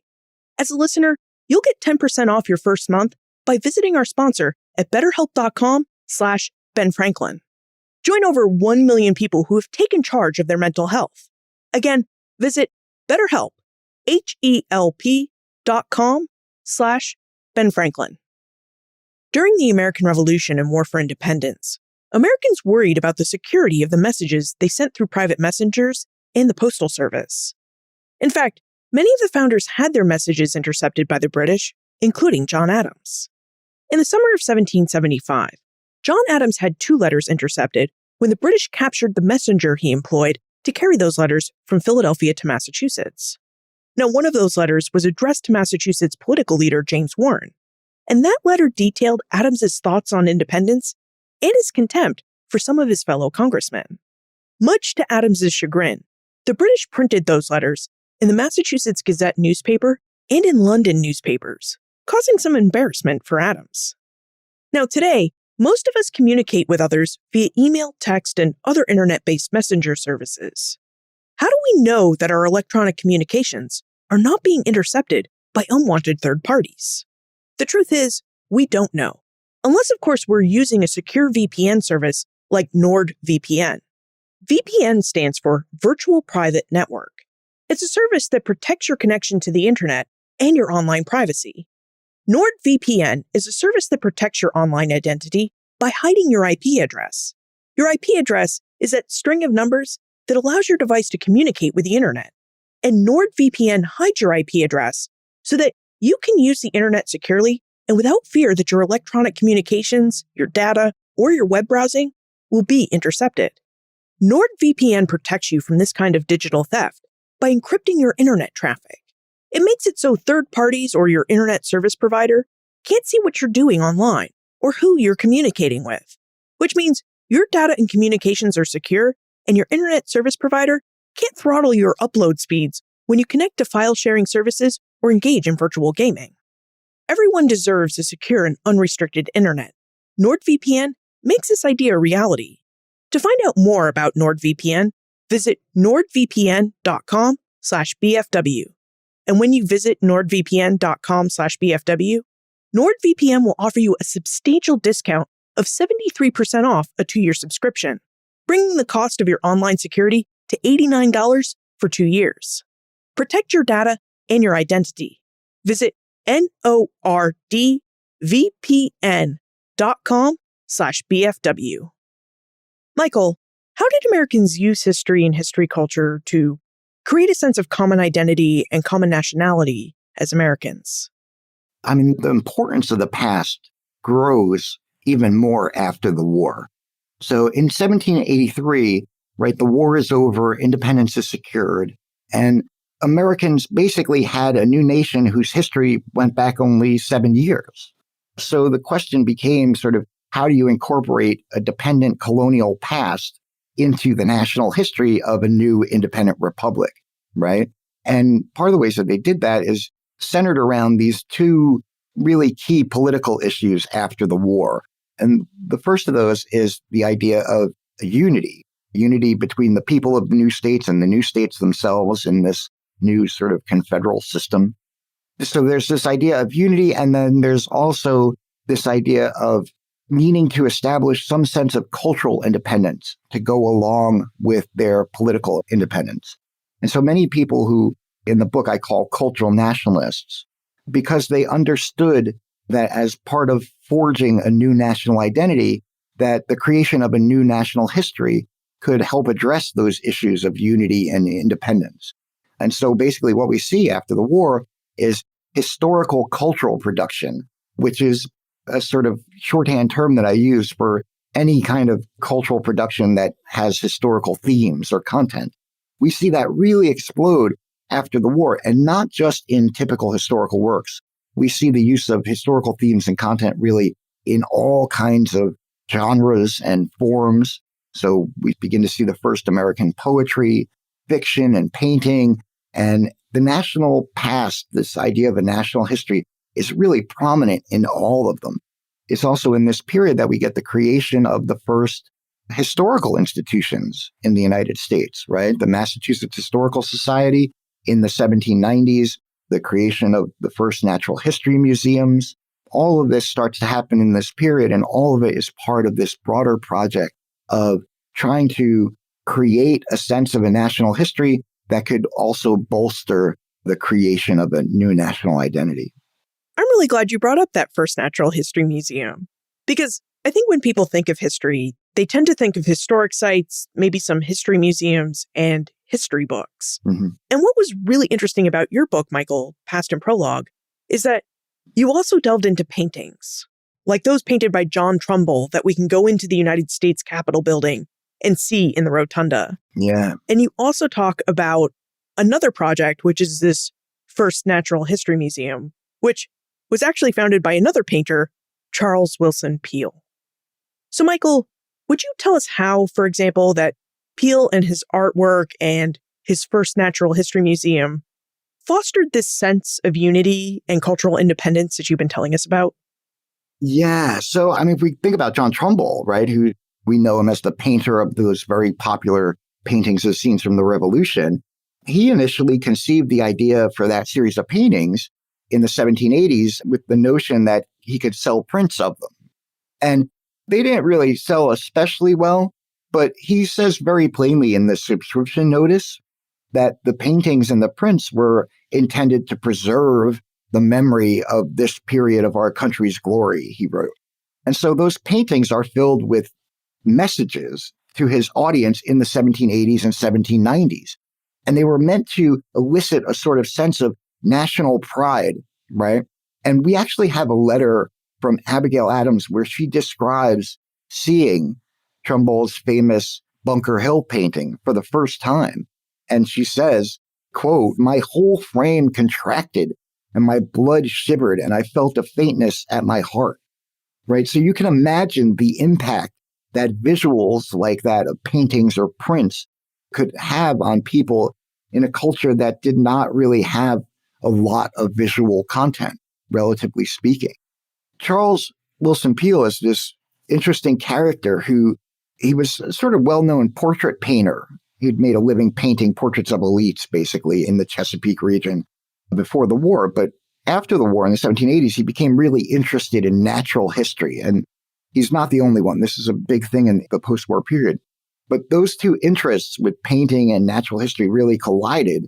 B: As a listener, you'll get 10% off your first month by visiting our sponsor at betterhelp.com/Ben Franklin. Join over 1 million people who have taken charge of their mental health. Again, visit BetterHelp, HELP.com/Ben Franklin. During the American Revolution and War for Independence, Americans worried about the security of the messages they sent through private messengers and the postal service. In fact, many of the founders had their messages intercepted by the British, including John Adams. In the summer of 1775, John Adams had 2 letters intercepted when the British captured the messenger he employed to carry those letters from Philadelphia to Massachusetts. Now, one of those letters was addressed to Massachusetts political leader James Warren, and that letter detailed Adams's thoughts on independence and his contempt for some of his fellow congressmen. Much to Adams's chagrin, the British printed those letters in the Massachusetts Gazette newspaper and in London newspapers, causing some embarrassment for Adams. Now today, most of us communicate with others via email, text, and other internet-based messenger services. How do we know that our electronic communications are not being intercepted by unwanted third parties? The truth is, we don't know. Unless, of course, we're using a secure VPN service like NordVPN. VPN stands for Virtual Private Network. It's a service that protects your connection to the internet and your online privacy. NordVPN is a service that protects your online identity by hiding your IP address. Your IP address is that string of numbers that allows your device to communicate with the internet. And NordVPN hides your IP address so that you can use the internet securely and without fear that your electronic communications, your data, or your web browsing will be intercepted. NordVPN protects you from this kind of digital theft by encrypting your internet traffic. It makes it so third parties or your internet service provider can't see what you're doing online or who you're communicating with, which means your data and communications are secure and your internet service provider can't throttle your upload speeds when you connect to file-sharing services or engage in virtual gaming. Everyone deserves a secure and unrestricted internet. NordVPN makes this idea a reality. To find out more about NordVPN, visit nordvpn.com/BFW. And when you visit nordvpn.com/BFW, NordVPN will offer you a substantial discount of 73% off a 2-year subscription, bringing the cost of your online security to $89 for 2 years. Protect your data and your identity. Visit nordvpn.com/BFW. Michael, how did Americans use history and history culture to create a sense of common identity and common nationality as Americans?
C: I mean, the importance of the past grows even more after the war. So in 1783, right, the war is over, independence is secured, and Americans basically had a new nation whose history went back only 7 years. So the question became sort of, how do you incorporate a dependent colonial past into the national history of a new independent republic, right? And part of the ways that they did that is centered around these two really key political issues after the war. And the first of those is the idea of unity between the people of the new states and the new states themselves in this new sort of confederal system. So there's this idea of unity, and then there's also this idea of needing to establish some sense of cultural independence to go along with their political independence. And so many people who, in the book, I call cultural nationalists, because they understood that as part of forging a new national identity, that the creation of a new national history could help address those issues of unity and independence. And so basically what we see after the war is historical cultural production, which is a sort of shorthand term that I use for any kind of cultural production that has historical themes or content. We see that really explode after the war, and not just in typical historical works. We see the use of historical themes and content really in all kinds of genres and forms. So we begin to see the first American poetry, fiction, and painting. And the national past, this idea of a national history, is really prominent in all of them. It's also in this period that we get the creation of the first historical institutions in the United States, right? The Massachusetts Historical Society in the 1790s, the creation of the first natural history museums. All of this starts to happen in this period, and all of it is part of this broader project of trying to create a sense of a national history that could also bolster the creation of a new national identity.
B: I'm really glad you brought up that first natural history museum, because I think when people think of history, they tend to think of historic sites, maybe some history museums, and history books.
C: Mm-hmm.
B: And what was really interesting about your book, Michael, Past and Prologue, is that you also delved into paintings, like those painted by John Trumbull that we can go into the United States Capitol building and see in the rotunda.
C: Yeah.
B: And you also talk about another project, which is this first natural history museum, which was actually founded by another painter, Charles Willson Peale. So, Michael, would you tell us how, for example, that Peale and his artwork and his first natural history museum fostered this sense of unity and cultural independence that you've been telling us about?
C: Yeah. So, I mean, if we think about John Trumbull, right, who we know him as the painter of those very popular paintings of scenes from the Revolution, he initially conceived the idea for that series of paintings in the 1780s with the notion that he could sell prints of them. And they didn't really sell especially well, but he says very plainly in the subscription notice that the paintings and the prints were intended to preserve the memory of this period of our country's glory, he wrote. And so those paintings are filled with messages to his audience in the 1780s and 1790s. And they were meant to elicit a sort of sense of national pride, right? And we actually have a letter from Abigail Adams where she describes seeing Trumbull's famous Bunker Hill painting for the first time. And she says, quote, "My whole frame contracted and my blood shivered and I felt a faintness at my heart," right? So you can imagine the impact that visuals like that of paintings or prints could have on people in a culture that did not really have a lot of visual content, relatively speaking. Charles Willson Peale is this interesting character he was a sort of well-known portrait painter. He'd made a living painting portraits of elites, basically, in the Chesapeake region before the war. But after the war in the 1780s, he became really interested in natural history. And he's not the only one. This is a big thing in the post-war period. But those two interests with painting and natural history really collided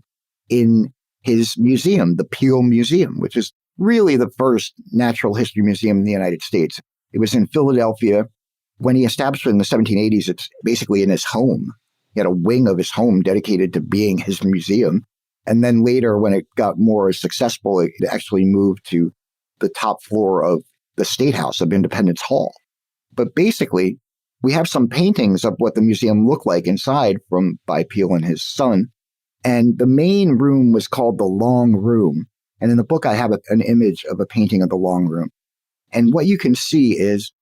C: in his museum, the Peale Museum, which is really the first natural history museum in the United States. It was in Philadelphia. When he established it in the 1780s, it's basically in his home. He had a wing of his home dedicated to being his museum. And then later, when it got more successful, it actually moved to the top floor of the State House of Independence Hall. But basically, we have some paintings of what the museum looked like inside by Peale and his son. And the main room was called the Long Room. And in the book, I have an image of a painting of the Long Room. And what you can see is,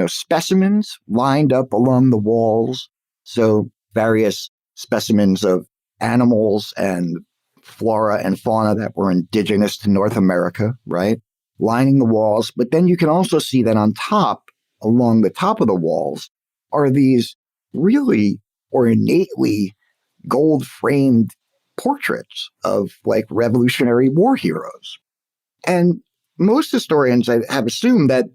C: specimens lined up along the walls. So various specimens of animals and flora and fauna that were indigenous to North America, right? Lining the walls. But then you can also see that on top, along the top of the walls, are these really ornately gold-framed portraits of Revolutionary War heroes. And most historians have assumed that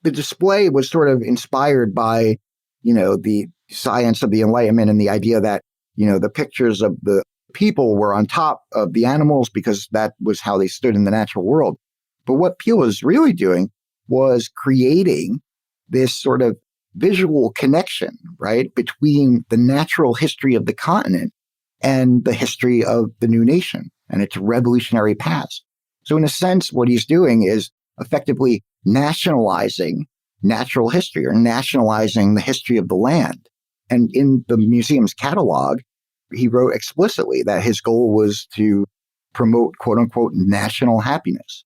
C: the display was sort of inspired by, the science of the Enlightenment and the idea that, the pictures of the people were on top of the animals because that was how they stood in the natural world. But what Peale was really doing was creating this sort of visual connection, right, between the natural history of the continent and the history of the new nation and its revolutionary past. So in a sense, what he's doing is effectively nationalizing natural history or nationalizing the history of the land. And in the museum's catalog, he wrote explicitly that his goal was to promote, quote unquote, national happiness,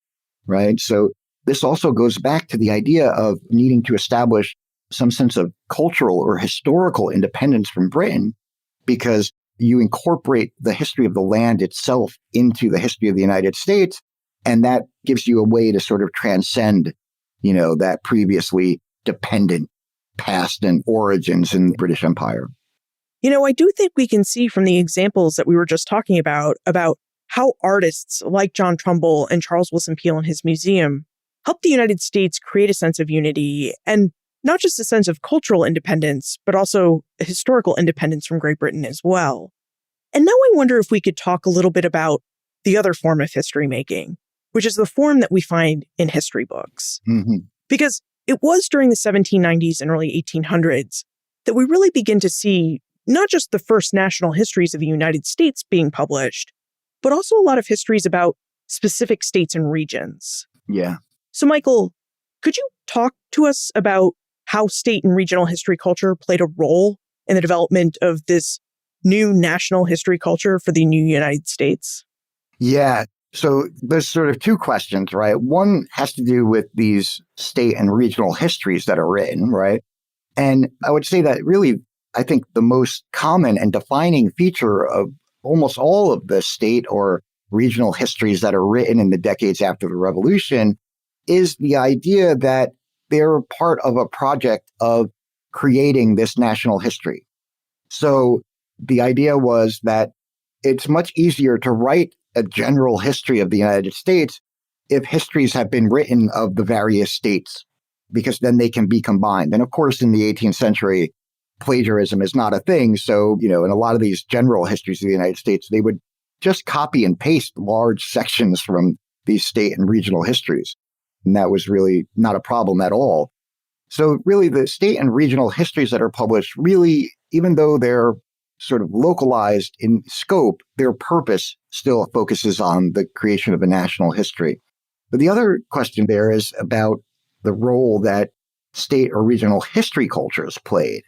C: right? So this also goes back to the idea of needing to establish some sense of cultural or historical independence from Britain, because you incorporate the history of the land itself into the history of the United States. And that gives you a way to sort of transcend, that previously dependent past and origins in the British Empire.
B: I do think we can see from the examples that we were just talking about how artists like John Trumbull and Charles Willson Peale in his museum helped the United States create a sense of unity, and not just a sense of cultural independence, but also historical independence from Great Britain as well. And now I wonder if we could talk a little bit about the other form of history making, which is the form that we find in history books.
C: Mm-hmm.
B: Because it was during the 1790s and early 1800s that we really begin to see not just the first national histories of the United States being published, but also a lot of histories about specific states and regions.
C: Yeah.
B: So, Michael, could you talk to us about how state and regional history culture played a role in the development of this new national history culture for the new United States?
C: Yeah. So there's sort of two questions, right? One has to do with these state and regional histories that are written, right? And I would say that really, I think the most common and defining feature of almost all of the state or regional histories that are written in the decades after the Revolution is the idea that they're part of a project of creating this national history. So the idea was that it's much easier to write a general history of the United States if histories have been written of the various states, because then they can be combined. And of course, in the 18th century, plagiarism is not a thing. So, in a lot of these general histories of the United States, they would just copy and paste large sections from these state and regional histories. And that was really not a problem at all. So really, the state and regional histories that are published, really, even though they're sort of localized in scope, their purpose still focuses on the creation of a national history. But the other question there is about the role that state or regional history cultures played.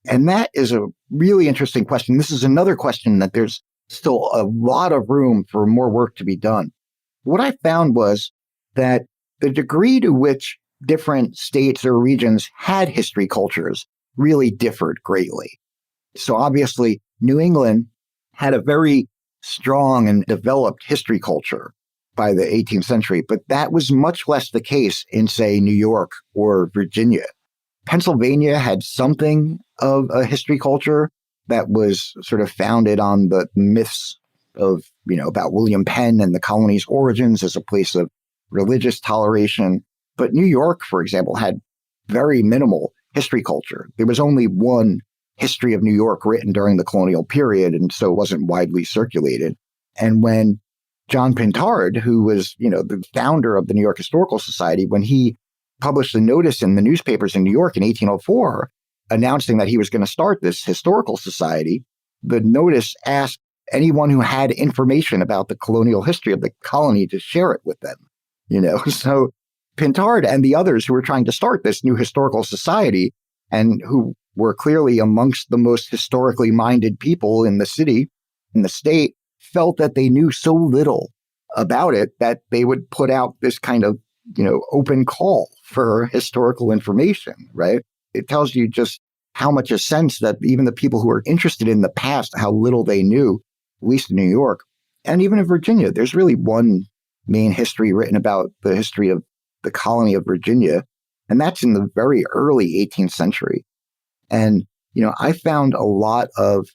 C: And that is a really interesting question. This is another question that there's still a lot of room for more work to be done. What I found was that the degree to which different states or regions had history cultures really differed greatly. So obviously, New England had a very strong and developed history culture by the 18th century, but that was much less the case in, say, New York or Virginia. Pennsylvania had something of a history culture that was sort of founded on the myths of, about William Penn and the colonies' origins as a place of religious toleration. But New York, for example, had very minimal history culture. There was only one history of New York written during the colonial period, and so it wasn't widely circulated. And when John Pintard, who was, the founder of the New York Historical Society, when he published a notice in the newspapers in New York in 1804, announcing that he was going to start this historical society, the notice asked anyone who had information about the colonial history of the colony to share it with them. So Pintard and the others who were trying to start this new historical society and who were clearly amongst the most historically minded people in the city, in the state, felt that they knew so little about it that they would put out this kind of, open call for historical information, right? It tells you just how much a sense that even the people who are interested in the past, how little they knew, at least in New York, and even in Virginia. There's really one main history written about the history of the colony of Virginia, and that's in the very early 18th century. And, I found a lot of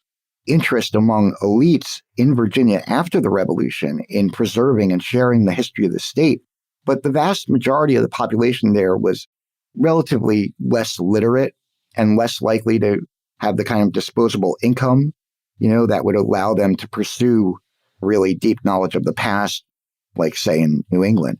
C: interest among elites in Virginia after the Revolution in preserving and sharing the history of the state. But the vast majority of the population there was relatively less literate and less likely to have the kind of disposable income, that would allow them to pursue really deep knowledge of the past, like, say, in New England.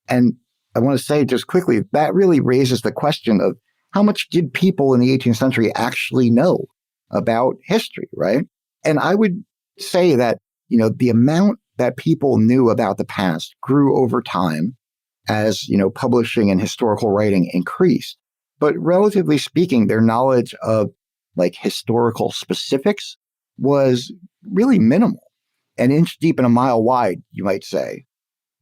C: And I want to say just quickly, that really raises the question of how much did people in the 18th century actually know about history, right? And I would say that, the amount that people knew about the past grew over time as, publishing and historical writing increased. But relatively speaking, their knowledge of historical specifics was really minimal, an inch deep and a mile wide, you might say.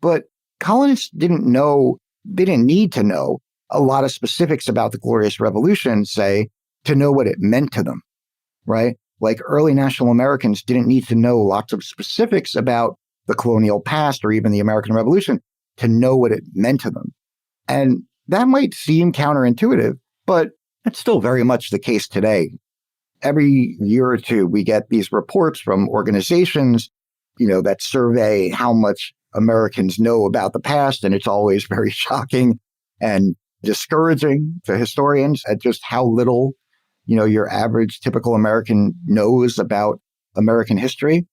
C: But colonists didn't need to know a lot of specifics about the Glorious Revolution, say, to know what it meant to them, right? Like early national Americans didn't need to know lots of specifics about the colonial past or even the American Revolution to know what it meant to them. And that might seem counterintuitive, but it's still very much the case today. Every year or two, we get these reports from organizations, that survey how much Americans know about the past, and it's always very shocking and discouraging to historians at just how little, your average typical American knows about American history.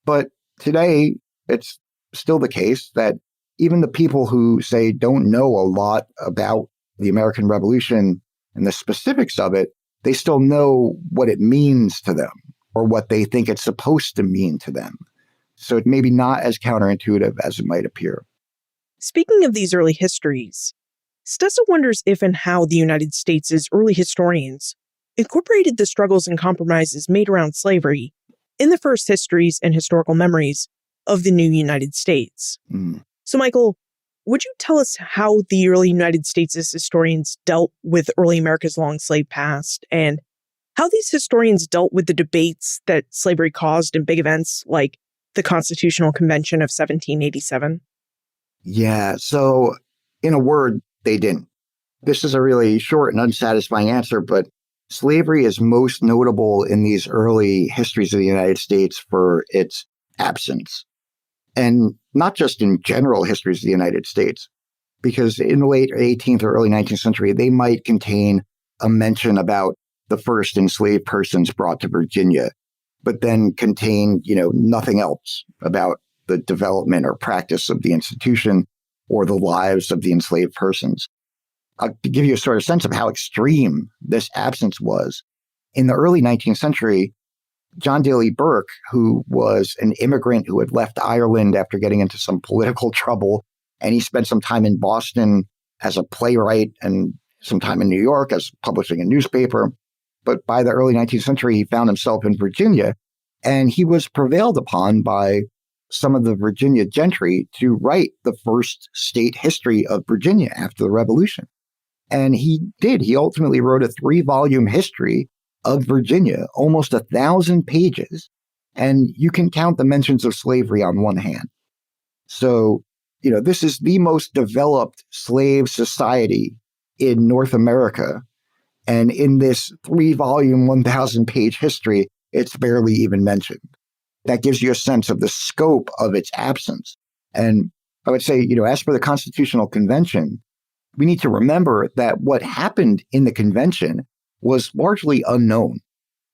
C: But today, it's still the case that even the people who say don't know a lot about the American Revolution and the specifics of it, they still know what it means to them or what they think it's supposed to mean to them. So it may be not as counterintuitive as it might appear.
B: Speaking of these early histories, Stessa wonders if and how the United States' early historians incorporated the struggles and compromises made around slavery in the first histories and historical memories of the new United States. So, Michael, would you tell us how the early United States' historians dealt with early America's long slave past and how these historians dealt with the debates that slavery caused in big events like the Constitutional Convention of 1787?
C: Yeah, so in a word, they didn't. This is a really short and unsatisfying answer, but slavery is most notable in these early histories of the United States for its absence. And not just in general histories of the United States, because in the late 18th or early 19th century, they might contain a mention about the first enslaved persons brought to Virginia, but then contain, nothing else about the development or practice of the institution or the lives of the enslaved persons. I'll give you a sort of sense of how extreme this absence was. In the early 19th century, John Daly Burke, who was an immigrant who had left Ireland after getting into some political trouble, and he spent some time in Boston as a playwright and some time in New York as publishing a newspaper. But by the early 19th century, he found himself in Virginia, and he was prevailed upon by some of the Virginia gentry to write the first state history of Virginia after the Revolution. And he did. He ultimately wrote a 3-volume history of Virginia, almost 1,000 pages. And you can count the mentions of slavery on one hand. So, this is the most developed slave society in North America. And in this 3-volume, 1,000-page history, it's barely even mentioned. That gives you a sense of the scope of its absence. And I would say, as for the Constitutional Convention, we need to remember that what happened in the convention was largely unknown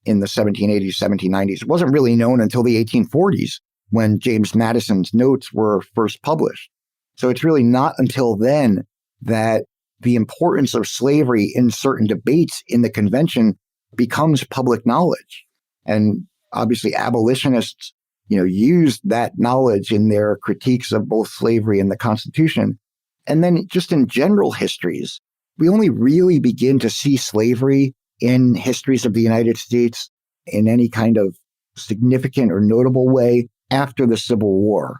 C: in the 1780s, 1790s. It wasn't really known until the 1840s when James Madison's notes were first published. So it's really not until then that the importance of slavery in certain debates in the convention becomes public knowledge. And obviously abolitionists, used that knowledge in their critiques of both slavery and the Constitution. And then just in general histories, we only really begin to see slavery in histories of the United States in any kind of significant or notable way after the Civil War.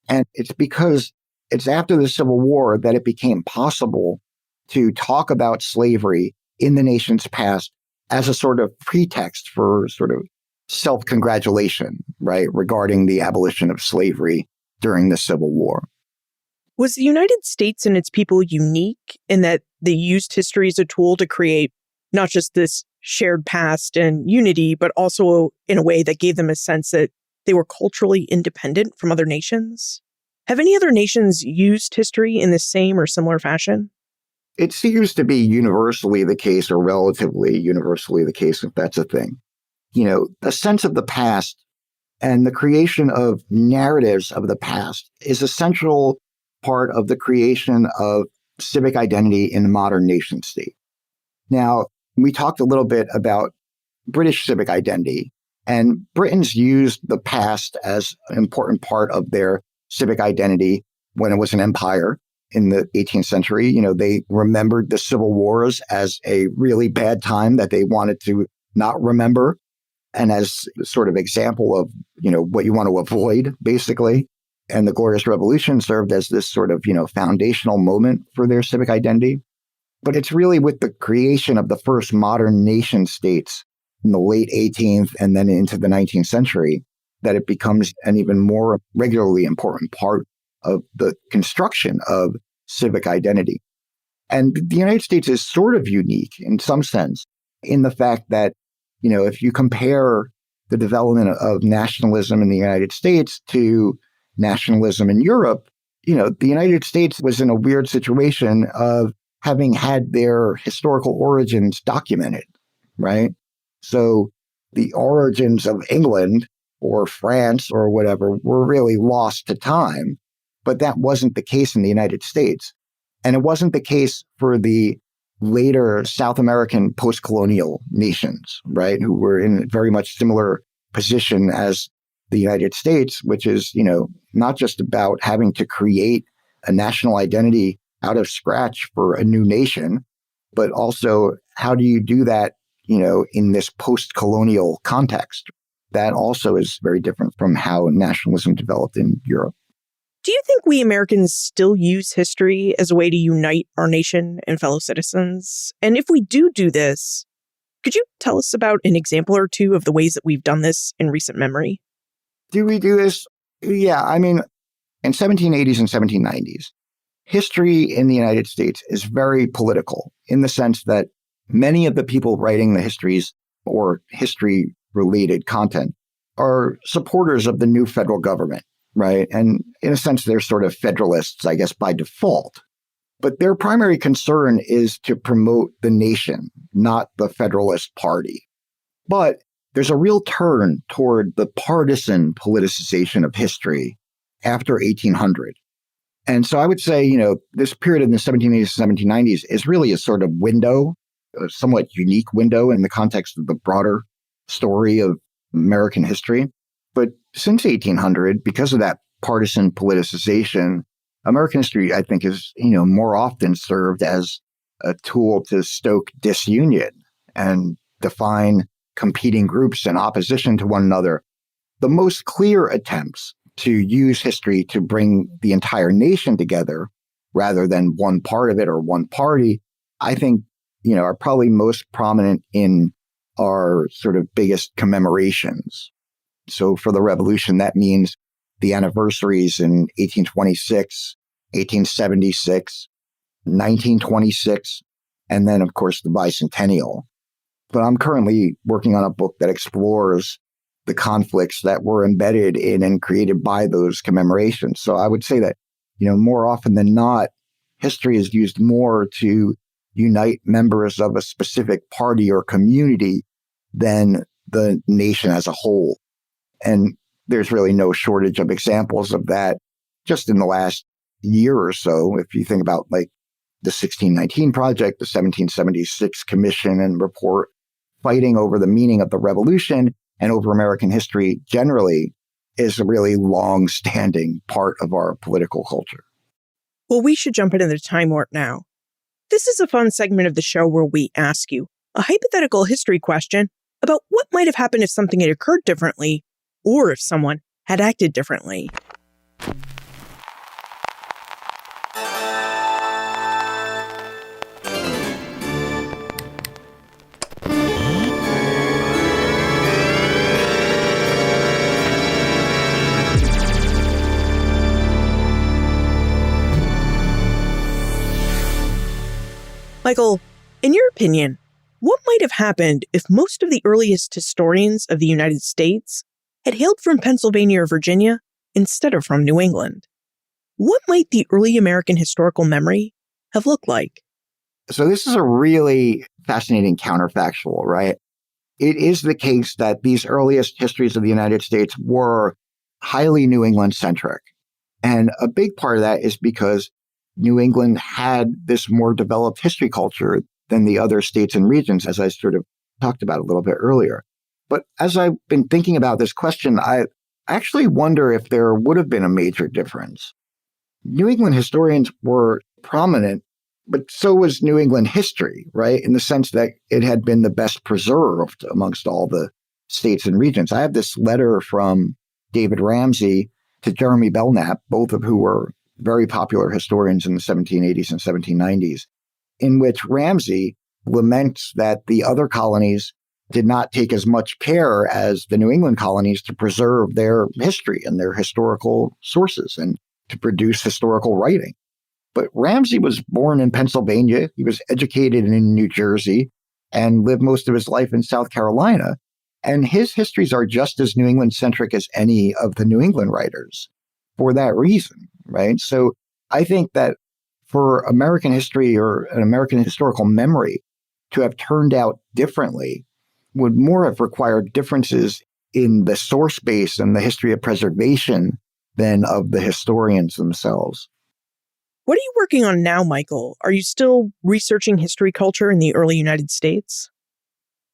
C: And it's because it's after the Civil War that it became possible to talk about slavery in the nation's past as a sort of pretext for sort of self-congratulation, right, regarding the abolition of slavery during the Civil War.
B: Was the United States and its people unique in that they used history as a tool to create not just this shared past and unity, but also in a way that gave them a sense that they were culturally independent from other nations? Have any other nations used history in the same or similar fashion?
C: It seems to be universally the case, or relatively universally the case, if that's a thing. The sense of the past and the creation of narratives of the past is a central part of the creation of civic identity in the modern nation state. Now, we talked a little bit about British civic identity, and Britons used the past as an important part of their civic identity when it was an empire in the 18th century. They remembered the civil wars as a really bad time that they wanted to not remember, and as a sort of example of, what you want to avoid, basically. And the Glorious Revolution served as this sort of, foundational moment for their civic identity. But it's really with the creation of the first modern nation states in the late 18th and then into the 19th century that it becomes an even more regularly important part of the construction of civic identity. And the United States is sort of unique in some sense in the fact that, if you compare the development of nationalism in the United States to nationalism in Europe, the United States was in a weird situation of having had their historical origins documented, right? So the origins of England or France or whatever were really lost to time, but that wasn't the case in the United States. And it wasn't the case for the later South American post-colonial nations, right, who were in a very much similar position as the United States, which is, not just about having to create a national identity out of scratch for a new nation, but also how do you do that, in this post-colonial context? That also is very different from how nationalism developed in Europe.
B: Do you think we Americans still use history as a way to unite our nation and fellow citizens? And if we do this, could you tell us about an example or two of the ways that we've done this in recent memory?
C: Do we do this? Yeah, in 1780s and 1790s, history in the United States is very political in the sense that many of the people writing the histories or history-related content are supporters of the new federal government, right? And in a sense, they're sort of federalists, I guess, by default. But their primary concern is to promote the nation, not the Federalist Party. But there's a real turn toward the partisan politicization of history after 1800. And so I would say, this period in the 1780s and 1790s is really a sort of window, a somewhat unique window in the context of the broader story of American history. But since 1800, because of that partisan politicization, American history, I think, is, more often served as a tool to stoke disunion and define competing groups in opposition to one another. The most clear attempts to use history to bring the entire nation together rather than one part of it or one party, I think, are probably most prominent in our sort of biggest commemorations. So for the revolution, that means the anniversaries in 1826, 1876, 1926, and then, of course, the bicentennial. But I'm currently working on a book that explores the conflicts that were embedded in and created by those commemorations. So I would say that, more often than not, history is used more to unite members of a specific party or community than the nation as a whole. And there's really no shortage of examples of that just in the last year or so. If you think about like the 1619 Project, the 1776 Commission and Report, fighting over the meaning of the revolution and over American history generally is a really long-standing part of our political culture.
B: Well, we should jump into the time warp now. This is a fun segment of the show where we ask you a hypothetical history question about what might have happened if something had occurred differently or if someone had acted differently. Michael, in your opinion, what might have happened if most of the earliest historians of the United States had hailed from Pennsylvania or Virginia instead of from New England? What might the early American historical memory have looked like?
C: So this is a really fascinating counterfactual, right? It is the case that these earliest histories of the United States were highly New England centric. And a big part of that is because New England had this more developed history culture than the other states and regions, as I sort of talked about a little bit earlier. But as I've been thinking about this question, I actually wonder if there would have been a major difference. New England historians were prominent, but so was New England history, right? In the sense that it had been the best preserved amongst all the states and regions. I have this letter from David Ramsay to Jeremy Belknap, both of who were very popular historians in the 1780s and 1790s, in which Ramsay laments that the other colonies did not take as much care as the New England colonies to preserve their history and their historical sources and to produce historical writing. But Ramsay was born in Pennsylvania. He was educated in New Jersey and lived most of his life in South Carolina. And his histories are just as New England centric as any of the New England writers for that reason, right? So I think that for American history or an American historical memory to have turned out differently would more have required differences in the source base and the history of preservation than of the historians themselves.
B: What are you working on now, Michael? Are you still researching history culture in the early United States?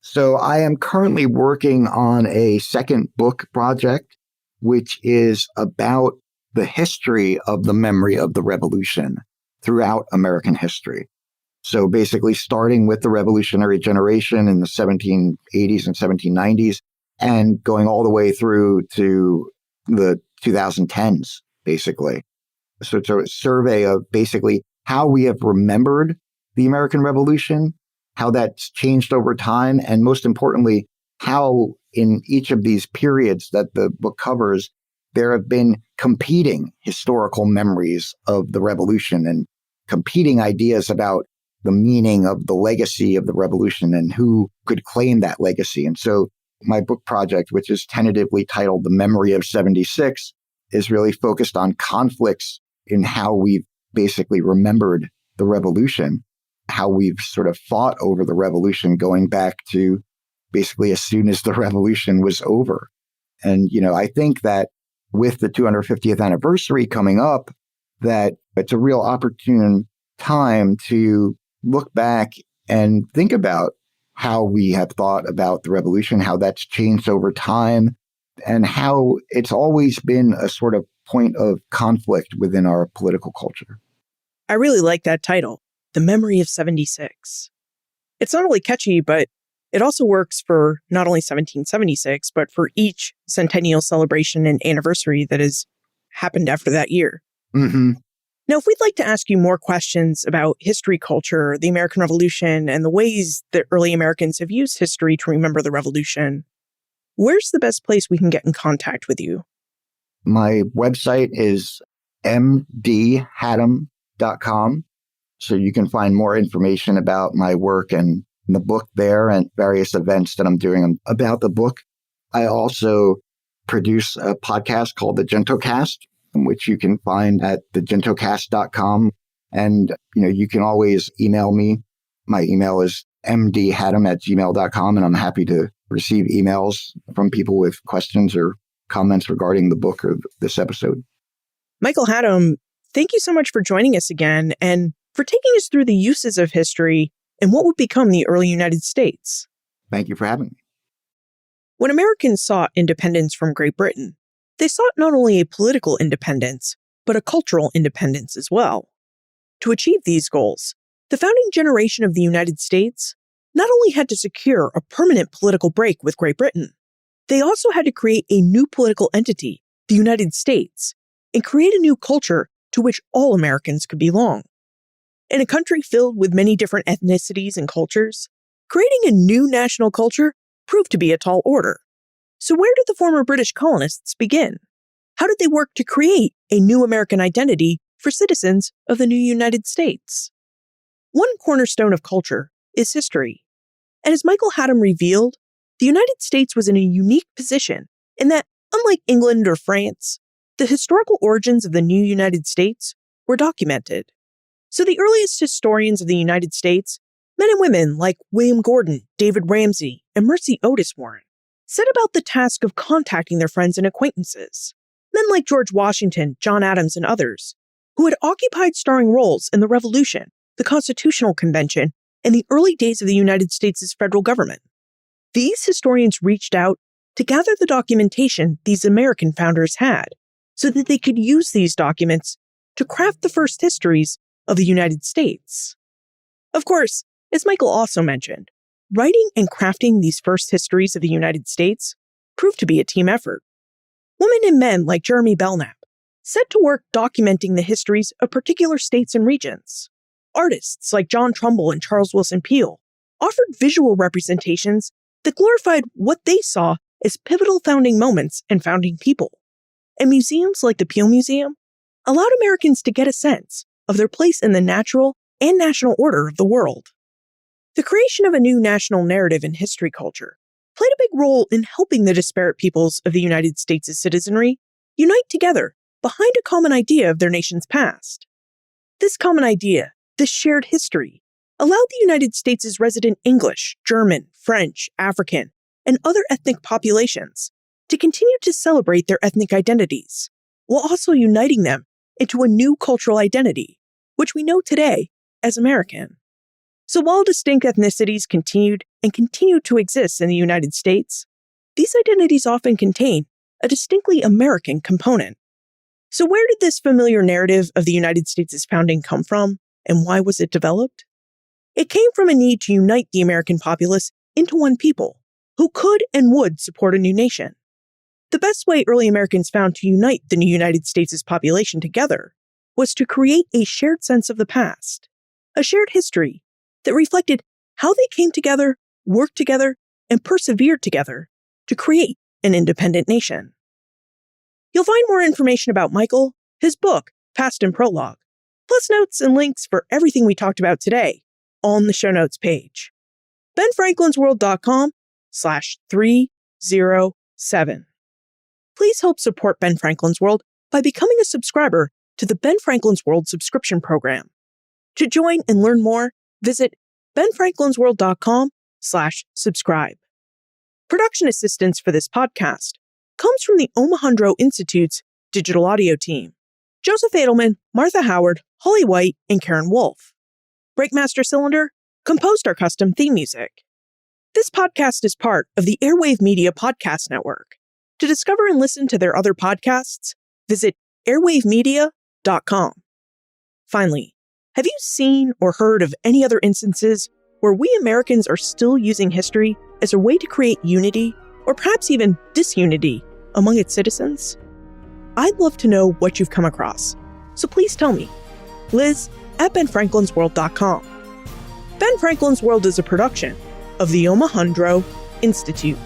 C: So I am currently working on a second book project, which is about the history of the memory of the revolution throughout American history. So basically starting with the revolutionary generation in the 1780s and 1790s and going all the way through to the 2010s, basically. So it's a survey of basically how we have remembered the American Revolution, how that's changed over time, and most importantly, how in each of these periods that the book covers, there have been competing historical memories of the revolution and competing ideas about the meaning of the legacy of the revolution and who could claim that legacy. And so my book project, which is tentatively titled The Memory of 76, is really focused on conflicts in how we've basically remembered the revolution, how we've sort of fought over the revolution going back to basically as soon as the revolution was over. And, I think that with the 250th anniversary coming up, that it's a real opportune time to look back and think about how we have thought about the revolution, how that's changed over time, and how it's always been a sort of point of conflict within our political culture.
B: I really like that title, The Memory of 76. It's not only catchy, but it also works for not only 1776, but for each centennial celebration and anniversary that has happened after that year.
C: Mm-hmm.
B: Now, if we'd like to ask you more questions about history culture, the American Revolution, and the ways that early Americans have used history to remember the revolution, where's the best place we can get in contact with you?
C: My website is mdhattem.com. So you can find more information about my work and the book there and various events that I'm doing about the book. I also produce a podcast called The Gentlecast, which you can find at thegentlecast.com. And, you can always email me. My email is mdhattem@gmail.com, and I'm happy to receive emails from people with questions or comments regarding the book or this episode.
B: Michael Hattem, thank you so much for joining us again and for taking us through the uses of history and what would become the early United States.
C: Thank you for having me.
B: When Americans sought independence from Great Britain, they sought not only a political independence, but a cultural independence as well. To achieve these goals, the founding generation of the United States not only had to secure a permanent political break with Great Britain, they also had to create a new political entity, the United States, and create a new culture to which all Americans could belong. In a country filled with many different ethnicities and cultures, creating a new national culture proved to be a tall order. So where did the former British colonists begin? How did they work to create a new American identity for citizens of the new United States? One cornerstone of culture is history. And as Michael Hattem revealed, the United States was in a unique position in that, unlike England or France, the historical origins of the new United States were documented. So the earliest historians of the United States, men and women like William Gordon, David Ramsay, and Mercy Otis Warren, set about the task of contacting their friends and acquaintances. Men like George Washington, John Adams, and others, who had occupied starring roles in the Revolution, the Constitutional Convention, and the early days of the United States' federal government. These historians reached out to gather the documentation these American founders had, so that they could use these documents to craft the first histories of the United States. Of course, as Michael also mentioned, writing and crafting these first histories of the United States proved to be a team effort. Women and men like Jeremy Belknap set to work documenting the histories of particular states and regions. Artists like John Trumbull and Charles Wilson Peale offered visual representations that glorified what they saw as pivotal founding moments and founding people. And museums like the Peale Museum allowed Americans to get a sense of their place in the natural and national order of the world. The creation of a new national narrative in history culture played a big role in helping the disparate peoples of the United States' citizenry unite together behind a common idea of their nation's past. This common idea, this shared history, allowed the United States' resident English, German, French, African, and other ethnic populations to continue to celebrate their ethnic identities, while also uniting them into a new cultural identity, which we know today as American. So while distinct ethnicities continued and continue to exist in the United States, these identities often contain a distinctly American component. So where did this familiar narrative of the United States' founding come from, and why was it developed? It came from a need to unite the American populace into one people, who could and would support a new nation. The best way early Americans found to unite the new United States' population together was to create a shared sense of the past, a shared history that reflected how they came together, worked together, and persevered together to create an independent nation. You'll find more information about Michael, his book, Past and Prologue, plus notes and links for everything we talked about today on the show notes page. benfranklinsworld.com/307. Please help support Ben Franklin's World by becoming a subscriber to the Ben Franklin's World subscription program. To join and learn more, visit benfranklinsworld.com/subscribe. Production assistance for this podcast comes from the Omohundro Institute's digital audio team: Joseph Edelman, Martha Howard, Holly White, and Karen Wolf. Breakmaster Cylinder composed our custom theme music. This podcast is part of the Airwave Media Podcast Network. To discover and listen to their other podcasts, visit airwavemedia.com. Finally, have you seen or heard of any other instances where we Americans are still using history as a way to create unity, or perhaps even disunity, among its citizens? I'd love to know what you've come across, so please tell me. Liz@benfranklinsworld.com. Ben Franklin's World is a production of the Omohundro Institute.